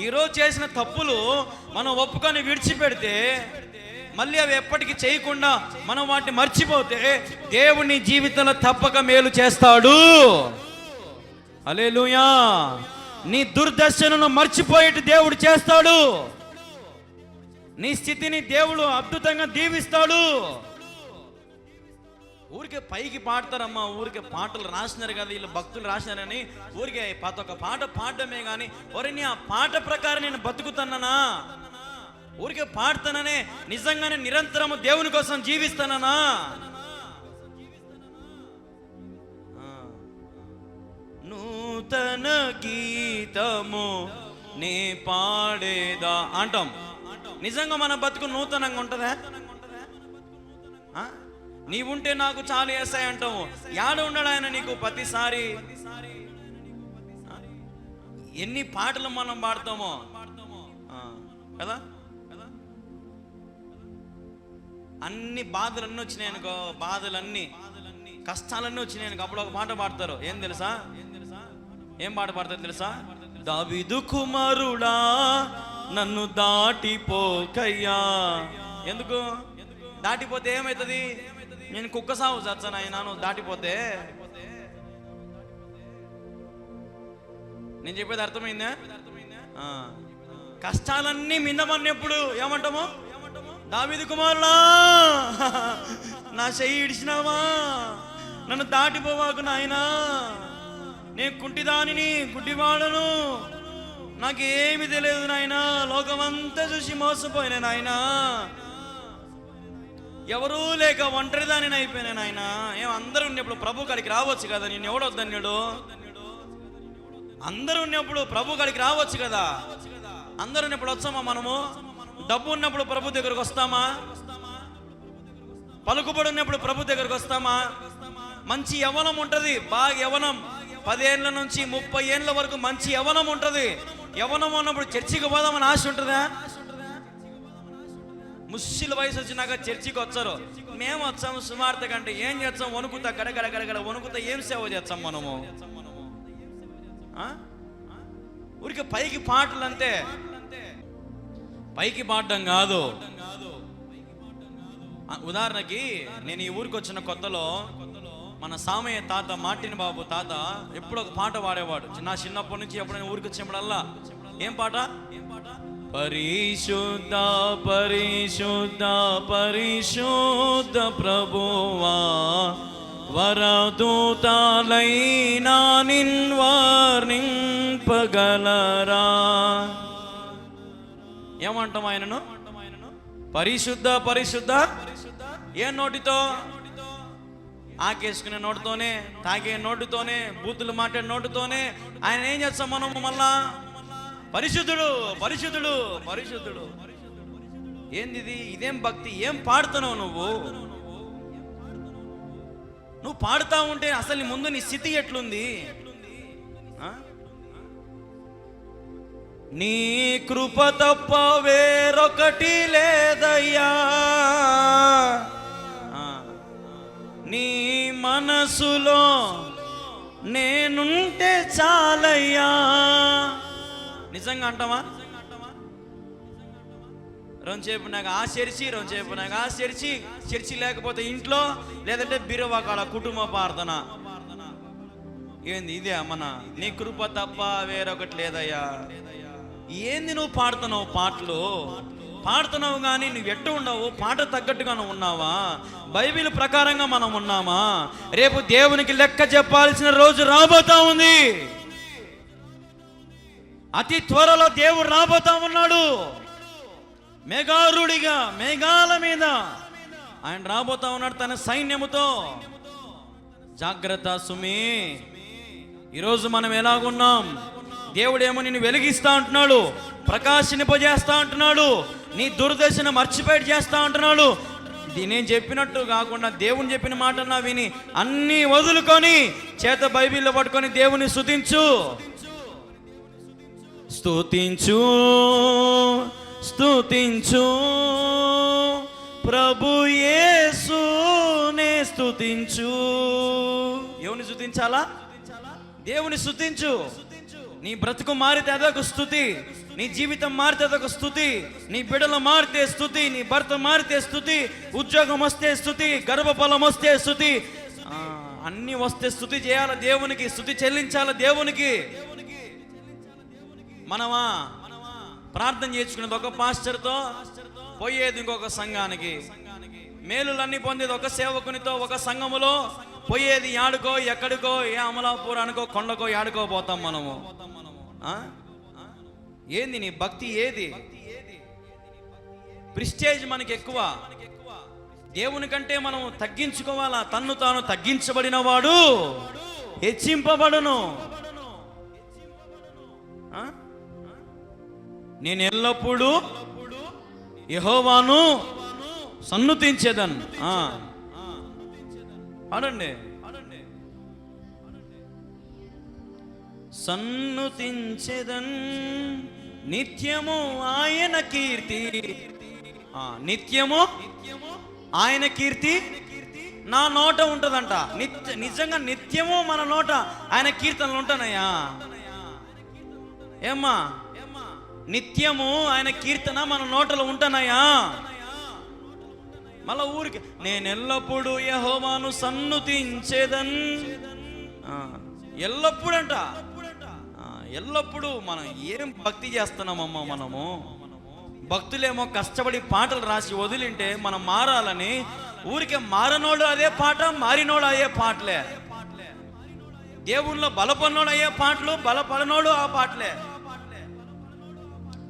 ఈరోజు చేసిన తప్పులు మనం ఒప్పుకొని విడిచిపెడితే మళ్ళీ అవి ఎప్పటికీ చేయకుండా మనం వాటిని మర్చిపోతే దేవుని జీవితంలో తప్పక మేలు చేస్తాడు. హల్లెలూయా. నీ దుర్దశను మర్చిపోయేట్టు దేవుడు చేస్తాడు. నీ స్థితిని దేవుడు అద్భుతంగా దీవిస్తాడు. ఊరికే పైకి పాడతారమ్మా, ఊరికే పాటలు రాసినారు కదా వీళ్ళు భక్తులు రాసినారని ఊరికే ఒక పాట పాడడమే కానీ ఒరేని ఆ పాట ప్రకారం నేను బతుకుతానా, ఊరికే పాడుతాననే నిజంగానే నిరంతరము దేవుని కోసం జీవిస్తానా? నూతన గీతము నే పాడేదా అంటాం. నిజంగా మన బతుకు నూతనంగా ఉంటుందా? నీవుంటే నాకు చాలు యేసయ్య అంటాము. యాడ ఉన్నాడు ఆయన నీకు ప్రతిసారి? ఎన్ని పాటలు మనం పాడతామో కదా. అన్ని బాధలన్నీ వచ్చినాయనుకో, కష్టాలన్నీ వచ్చినాయనుకో, అప్పుడు ఒక పాట పాడతారు. ఏం తెలుసా? ఏం పాట పాడతారు తెలుసా? దావీదు కుమారుడా నన్ను దాటిపోకయ్యా. ఎందుకు దాటిపోతే ఏమవుతుంది? నేను కుక్క సాగు చచ్చాను ఆయన నువ్వు దాటిపోతే. నేను చెప్పేది అర్థమైందా? కష్టాలన్నీ మిన్నమన్నప్పుడు ఏమంటాము? దావీదు కుమారుడా నా చెయ్యి ఇడిచినావా, నన్ను దాటిపోవాకు నాయనా, నేను కుంటిదానిని గుడ్డివాడను, నాకేమి తెలియదు నాయనా, లోకమంతా చూసి మోసపోయినా నాయనా, ఎవరూ లేక ఒంటరిదాని అయిపోయినా నాయన. ఏం అందరూ ఉన్నప్పుడు ప్రభు కాడికి రావచ్చు కదా, నేను ఎవడొద్దన్నాడు? అందరూ ఉన్నప్పుడు ప్రభు కాడికి రావచ్చు కదా. అందరూ ఉన్నప్పుడు వచ్చామా మనము? డబ్బు ఉన్నప్పుడు ప్రభు దగ్గరకు వస్తామా? పలుకుబడి ఉన్నప్పుడు ప్రభు దగ్గరకు వస్తామా? మంచి యవ్వనం ఉంటుంది, బాగా యవ్వనం 10 ఏళ్ళ నుంచి 30 ఏళ్ళ వరకు మంచి యవ్వనం ఉంటుంది. యవ్వనం ఉన్నప్పుడు చర్చికి పోదామని ఆశ ఉంటుందా? ముస్సిల వయసు వచ్చినాక చర్చికి వచ్చారు. మేము వచ్చాము సుమార్తె కంటే ఏం చేస్తాం? వణుకుతా గడగడ వణుకుతా ఏం సేవ చేస్తాం మనము? ఊరికి పైకి పాటలు అంతే, పైకి పాడడం కాదు. ఉదాహరణకి నేను ఈ ఊరికి వచ్చిన కొత్తలో మన సామయ్య తాత, మార్టిన్ బాబు తాత ఎప్పుడు ఒక పాట పాడేవాడు. నా చిన్నప్పటి నుంచి ఎప్పుడైనా ఊరికి వచ్చినప్పుడల్లా ఏం పాట? పరిశుద్ధ పరిశుద్ధ పరిశుద్ధ ప్రభువా వరదూతాలైనా నిన్వర్ణింపగలరా. ఏమంటాం ఆయనను? పరిశుద్ధ పరిశుద్ధ. ఏ నోటితో? ఆకేసుకునే నోటితోనే, తాగే నోటితోనే, బూతులు మాట్లాడే నోటితోనే ఆయన ఏం చేస్తాం మనము? మళ్ళా పరిశుద్ధుడు పరిశుద్ధుడు పరిశుద్ధుడు. ఏంది ఇది? ఇదేం భక్తి? ఏం పాడుతున్నావు నువ్వు? నువ్వు పాడుతా ఉంటే అసలు నీ ముందు నీ స్థితి ఎట్లుంది? నీ కృప తప్ప వేరొకటి లేదయ్యా, నీ మనసులో నేనుంటే చాలయ్యా. నిజంగా అంటావా? రొంచేపు నాకు ఆశరిచి చర్చి లేకపోతే ఇంట్లో, లేదంటే బీరవాకాల కుటుంబ ప్రార్థన. ఏంది ఇదే మన నీ కృప తప్ప వేరొకటి లేదయ్యా? ఏంది నువ్వు పాడుతున్నావు? పాటలు పాడుతున్నావు కానీ నువ్వు ఎట్టు ఉండవు? పాట తగ్గట్టుగా నువ్వు ఉన్నావా? బైబిల్ ప్రకారంగా మనం ఉన్నామా? రేపు దేవునికి లెక్క చెప్పాల్సిన రోజు రాబోతా ఉంది. అతి త్వరలో దేవుడు రాబోతా ఉన్నాడు. మేఘారుడిగా, మేఘాల మీద ఆయన రాబోతా ఉన్నాడు తన సైన్యముతో. జాగ్రత్త సుమి. ఈరోజు మనం ఎలాగున్నాం? దేవుడేమో నిన్ను వెలిగిస్తా అంటున్నాడు, ప్రకాశింపజేస్తా అంటున్నాడు, నీ దుర్దశను మర్చిపోయి చేస్తా అంటున్నాడు. నేను చెప్పినట్టు కాకుండా దేవుని చెప్పిన మాటన్నా విని అన్నీ వదులుకొని చేత బైబిల్లో పట్టుకొని దేవుని స్తుతించు. స్తుతించు, స్తుతించు ప్రభు యేసునే స్తుతించు. ఎవరిని స్తుతించాలా? దేవుని స్తుతించు. నీ బ్రతుకు మారితే అదొక స్తుతి, నీ జీవితం మారితే అదొక స్తుతి, నీ బిడ్డలు మారితే స్తుతి, నీ భర్త మారితే స్తుతి, ఉద్యోగం వస్తే స్తుతి, గర్భఫలం వస్తే స్తుతి, అన్నీ వస్తే స్తుతి చేయాలి దేవునికి, స్తుతి చెల్లించాలి దేవునికి. మనమా ప్రార్థన చేసుకునేది ఒక పాస్టర్తో, పోయేది ఇంకొక సంఘానికి, మేలులన్నీ పొందేది ఒక సేవకునితో ఒక సంఘములో, పోయేది యాడుకో ఎక్కడికో, ఏ అమలాపురానికో కొండకో యాడుకో పోతాం మనము. ఏంది నీ భక్తి? ఏది ప్రిస్టేజ్ మనకి ఎక్కువ? దేవుని కంటే మనం తగ్గించుకోవాలా. తన్ను తాను తగ్గించబడిన వాడు హెచ్చింపబడును. నేను ఎల్లప్పుడూ యెహోవాను సన్నుతించేదన్. పాడండి. సన్నుతించేదన్ నిత్యము ఆయన కీర్తి. నిత్యము ఆయన కీర్తి నా నోట ఉంటుందంట. నిజంగా నిత్యము మన నోట ఆయన కీర్తనలు ఉంటానయ్యా. ఏమ్మా, నిత్యము ఆయన కీర్తన మన నోటలో ఉంటానయ్యా. మళ్ళా ఊరికి నేను ఎల్లప్పుడూ యెహోవాను సన్నుతించేదన్. ఎల్లప్పుడంట, ఎల్లప్పుడూ. మనం ఏం భక్తి చేస్తున్నామమ్మా? మనము భక్తులేమో కష్టపడి పాటలు రాసి వదిలింటే మనం మారాలని, ఊరికే మారనోడు అదే పాట, మారినోడు అదే పాటలే. దేవుళ్ళో బలపడినోడు అయ్యే పాటలు, బలపడనోడు ఆ పాటలే.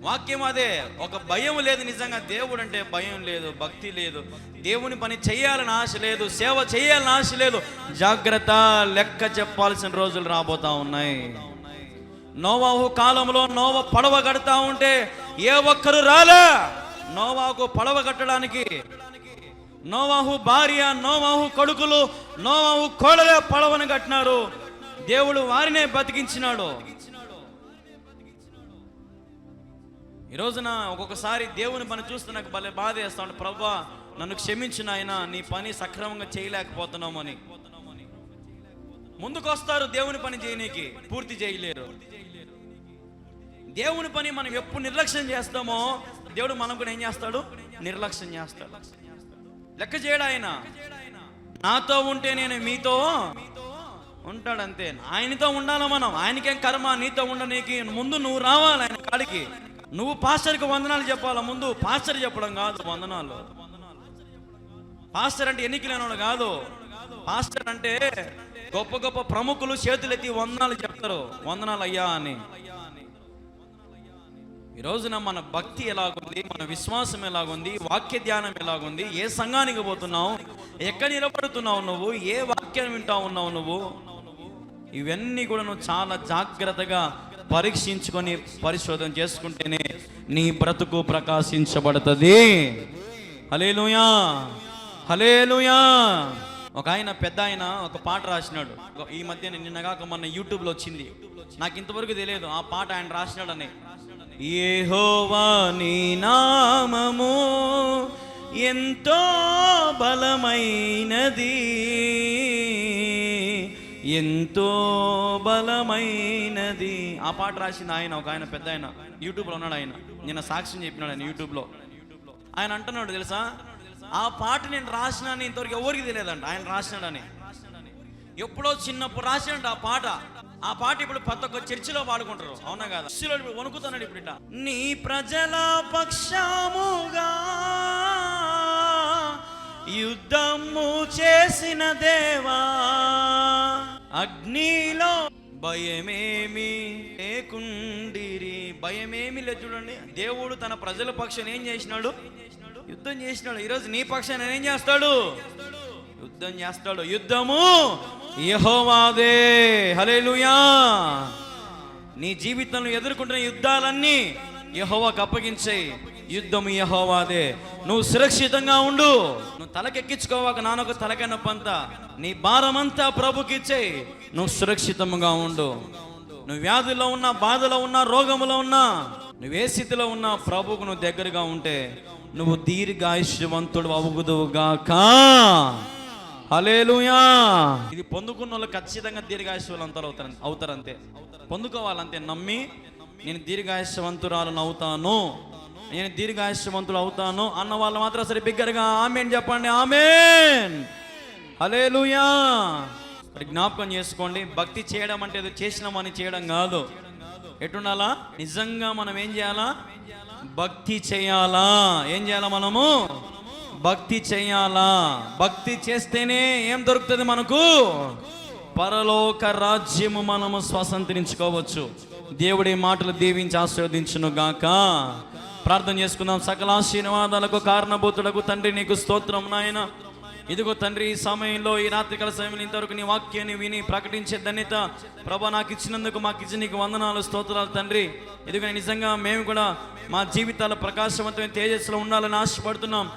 వాక్యం అదే. ఒక భయం లేదు. నిజంగా దేవుడు అంటే భయం లేదు, భక్తి లేదు, దేవుని పని చేయాలని ఆశ లేదు, సేవ చేయాలని ఆశ లేదు. జాగ్రత్త, లెక్క చెప్పాల్సిన రోజులు రాబోతా ఉన్నాయి. నోవాహు కాలంలో నోవా పడవ కడతా ఉంటే ఏ ఒక్కరు రాలే నోవాహుకు పడవ కట్టడానికి. నోవాహు భార్య, నోవాహు కొడుకులు, నోవాహు కోడలే పడవను కట్టినారు. దేవుడు వారినే బతికించినాడు. ఈ రోజున ఒక్కొక్కసారి దేవుని పని చూస్తే నాకు భలే బాధ వేస్తాడు. ప్రభువా నన్ను క్షమించిన ఆయన, నీ పని సక్రమంగా చేయలేకపోతున్నాము అని. ముందుకు వస్తారు దేవుని పని చేయనీకి, పూర్తి చేయలేరు. దేవుని పని మనం ఎప్పుడు నిర్లక్ష్యం చేస్తామో దేవుడు మనం కూడా ఏం చేస్తాడు? నిర్లక్ష్యం చేస్తాడు. లెక్క చేయడు ఆయన. నాతో ఉంటే నేను మీతో ఉంటాడంతే. ఆయనతో ఉండాలి మనం. ఆయనకేం కర్మ నీతో ఉండనీకి? ముందు నువ్వు రావాలి ఆయన కాడికి. నువ్వు పాస్టర్కి వందనాలు చెప్పాలా? ముందు పాస్టర్ చెప్పడం కాదు వందనాలు. పాస్టర్ అంటే ఎన్నికలేనోడు కాదు. పాస్టర్ అంటే గొప్ప గొప్ప ప్రముఖులు చేతులెత్తి వందనాలు చెప్తారు, వందనాలు అయ్యా అని. ఈ రోజున మన భక్తి ఎలాగుంది, మన విశ్వాసం ఎలాగుంది, వాక్య ధ్యానం ఎలాగుంది, ఏ సంఘానికి పోతున్నావు, ఎక్కడ నిలబడుతున్నావు నువ్వు, ఏ వాక్యం వింటా ఉన్నావు నువ్వు, ఇవన్నీ కూడా నువ్వు చాలా జాగ్రత్తగా పరీక్షించుకొని పరిశోధన చేసుకుంటేనే నీ బ్రతుకు ప్రకాశించబడుతుంది. హల్లెలూయా, హల్లెలూయా. ఒక ఆయన, పెద్ద ఆయన ఒక పాట రాసినాడు. ఈ మధ్య నిన్నగాక మొన్న యూట్యూబ్లో వచ్చింది. నాకు ఇంతవరకు తెలియదు ఆ పాట ఆయన రాసినాడని. యెహోవా నీ నామము ఎంతో బలమైనది, ఎంతో బలమైనది. ఆ పాట రాసింది ఆయన, ఒక ఆయన పెద్ద ఆయన, యూట్యూబ్లో ఉన్నాడు ఆయన. నిన్న సాక్ష్యం చెప్పినాడు ఆయన యూట్యూబ్లో. ఆయన అంటున్నాడు తెలుసా, ఆ పాట నేను రాసినాను ఇంతవరకు ఎవరికి తెలియదంట ఆయన రాసినాడని. ఎప్పుడో చిన్నప్పుడు రాసినట్టు ఆ పాట. ఆ పాట ఇప్పుడు ప్రతి ఒక్క చర్చిలో పాడుకుంటారు, అవునా కదా? చర్చిలో వణుకుతున్నాడు ఇప్పుడు ఇట్లా. నీ ప్రజల పక్షముగా యుద్ధము చేసిన దేవా, అగ్నిలో భయమేమి లేకుండిరి. భయమేమి లేదు. చూడండి, దేవుడు తన ప్రజల పక్షాన ఏం చేసినాడు? యుద్ధం చేసినాడు. ఈరోజు నీ పక్షాన ఏం చేస్తాడు? యుద్ధం చేస్తాడు. యుద్ధము యెహోవాదే. హల్లెలూయా. నీ జీవితంలో ఎదుర్కొంటున్న యుద్ధాలన్నీ యెహోవాకు అప్పగించేయి. యుద్ధము యెహోవాదే. నువ్వు సురక్షితంగా ఉండు. నువ్వు తలకెక్కించుకోవాక నానొక తలకాయ నొప్పంతా, నీ భారమంతా ప్రభుకిచ్చేయి. నువ్వు సురక్షితంగా ఉండు. నువ్వు వ్యాధుల్లో ఉన్నా, బాధలో ఉన్నా, రోగములో ఉన్నా, నువ్వు ఏ స్థితిలో ఉన్నా ప్రభువుకు నువ్వు దగ్గరగా ఉంటే నువ్వు దీర్ఘాయుష్యవంతుడు అవుదువుగాక. హల్లెలూయా. ఇది పొందుకున్న వాళ్ళు ఖచ్చితంగా దీర్ఘాయుష్యవంతులు అవుతారంతే. పొందుకోవాలంతే. నమ్మి నేను దీర్ఘాయుష్యవంతురాలను అవుతాను, నేను దీర్ఘాయుష్యవంతులు అవుతాను అన్న వాళ్ళు మాత్రం సరే బిగ్గరగా ఆమేన్ చెప్పండి. ఆమేన్. హల్లెలూయా. మరి జ్ఞాపకం చేసుకోండి, భక్తి చేయడం అంటే ఏదో చేసినామని చేయడం కాదు. ఎటుండాలా? నిజంగా మనం ఏం చేయాలా? భక్తి చేయాలా. ఏం చేయాలా? మనము భక్తి చేయాలా. భక్తి చేస్తేనే ఏం దొరుకుతుంది మనకు? పరలోక రాజ్యము మనము స్వతంత్రించుకోవచ్చు. దేవుడి మాటలు దీవించి ఆశీర్వదించును గాక. ప్రార్థన చేసుకుందాం. సకల ఆశీర్వాదాలకు కారణభూతులకు తండ్రి నీకు స్తోత్రం నాయన. ఇదిగో తండ్రి, ఈ సమయంలో, ఈ రాత్రికాల సమయంలో ఇంతవరకు నీ వాక్యాన్ని విని ప్రకటించే ధన్యత ప్రభా నాకు ఇచ్చినందుకు, మాకు ఇచ్చి నీకు వందనాలు, స్తోత్రాలు తండ్రి. ఇదిగో నిజంగా మేము కూడా మా జీవితాల ప్రకాశవంతమైన తేజస్సులో ఉండాలని ఆశపడుతున్నాం.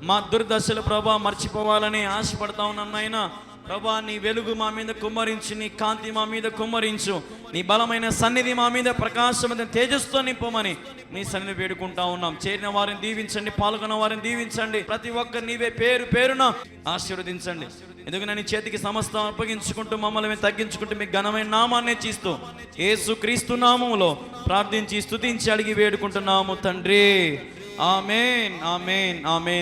మా దుర్దశలు ప్రభా మర్చిపోవాలని ఆశపడతా ఉన్నాం నాయన. ప్రభా నీ వెలుగు మా మీద కుమ్మరించు, నీ కాంతి మా మీద కుమ్మరించు, నీ బలమైన సన్నిధి మా మీద ప్రకాశమైన తేజస్సుతో నింపమని నీ సన్నిధి వేడుకుంటా ఉన్నాం. చేరిన వారిని దీవించండి, పాల్గొన్న వారిని దీవించండి. ప్రతి ఒక్కరు నీవే పేరు పేరున ఆశీర్వదించండి. ఎందుకంటే నీ చేతికి సమస్తం అప్పగించుకుంటూ మమ్మల్ని మేము తగ్గించుకుంటూ మీ ఘనమైన నామాన్ని ఇచ్చిస్తూ యేసు క్రీస్తు నామములో ప్రార్థించి స్తుతించి అడిగి వేడుకుంటున్నాము తండ్రి. ఆమేన్. ఆమేన్. ఆమేన్.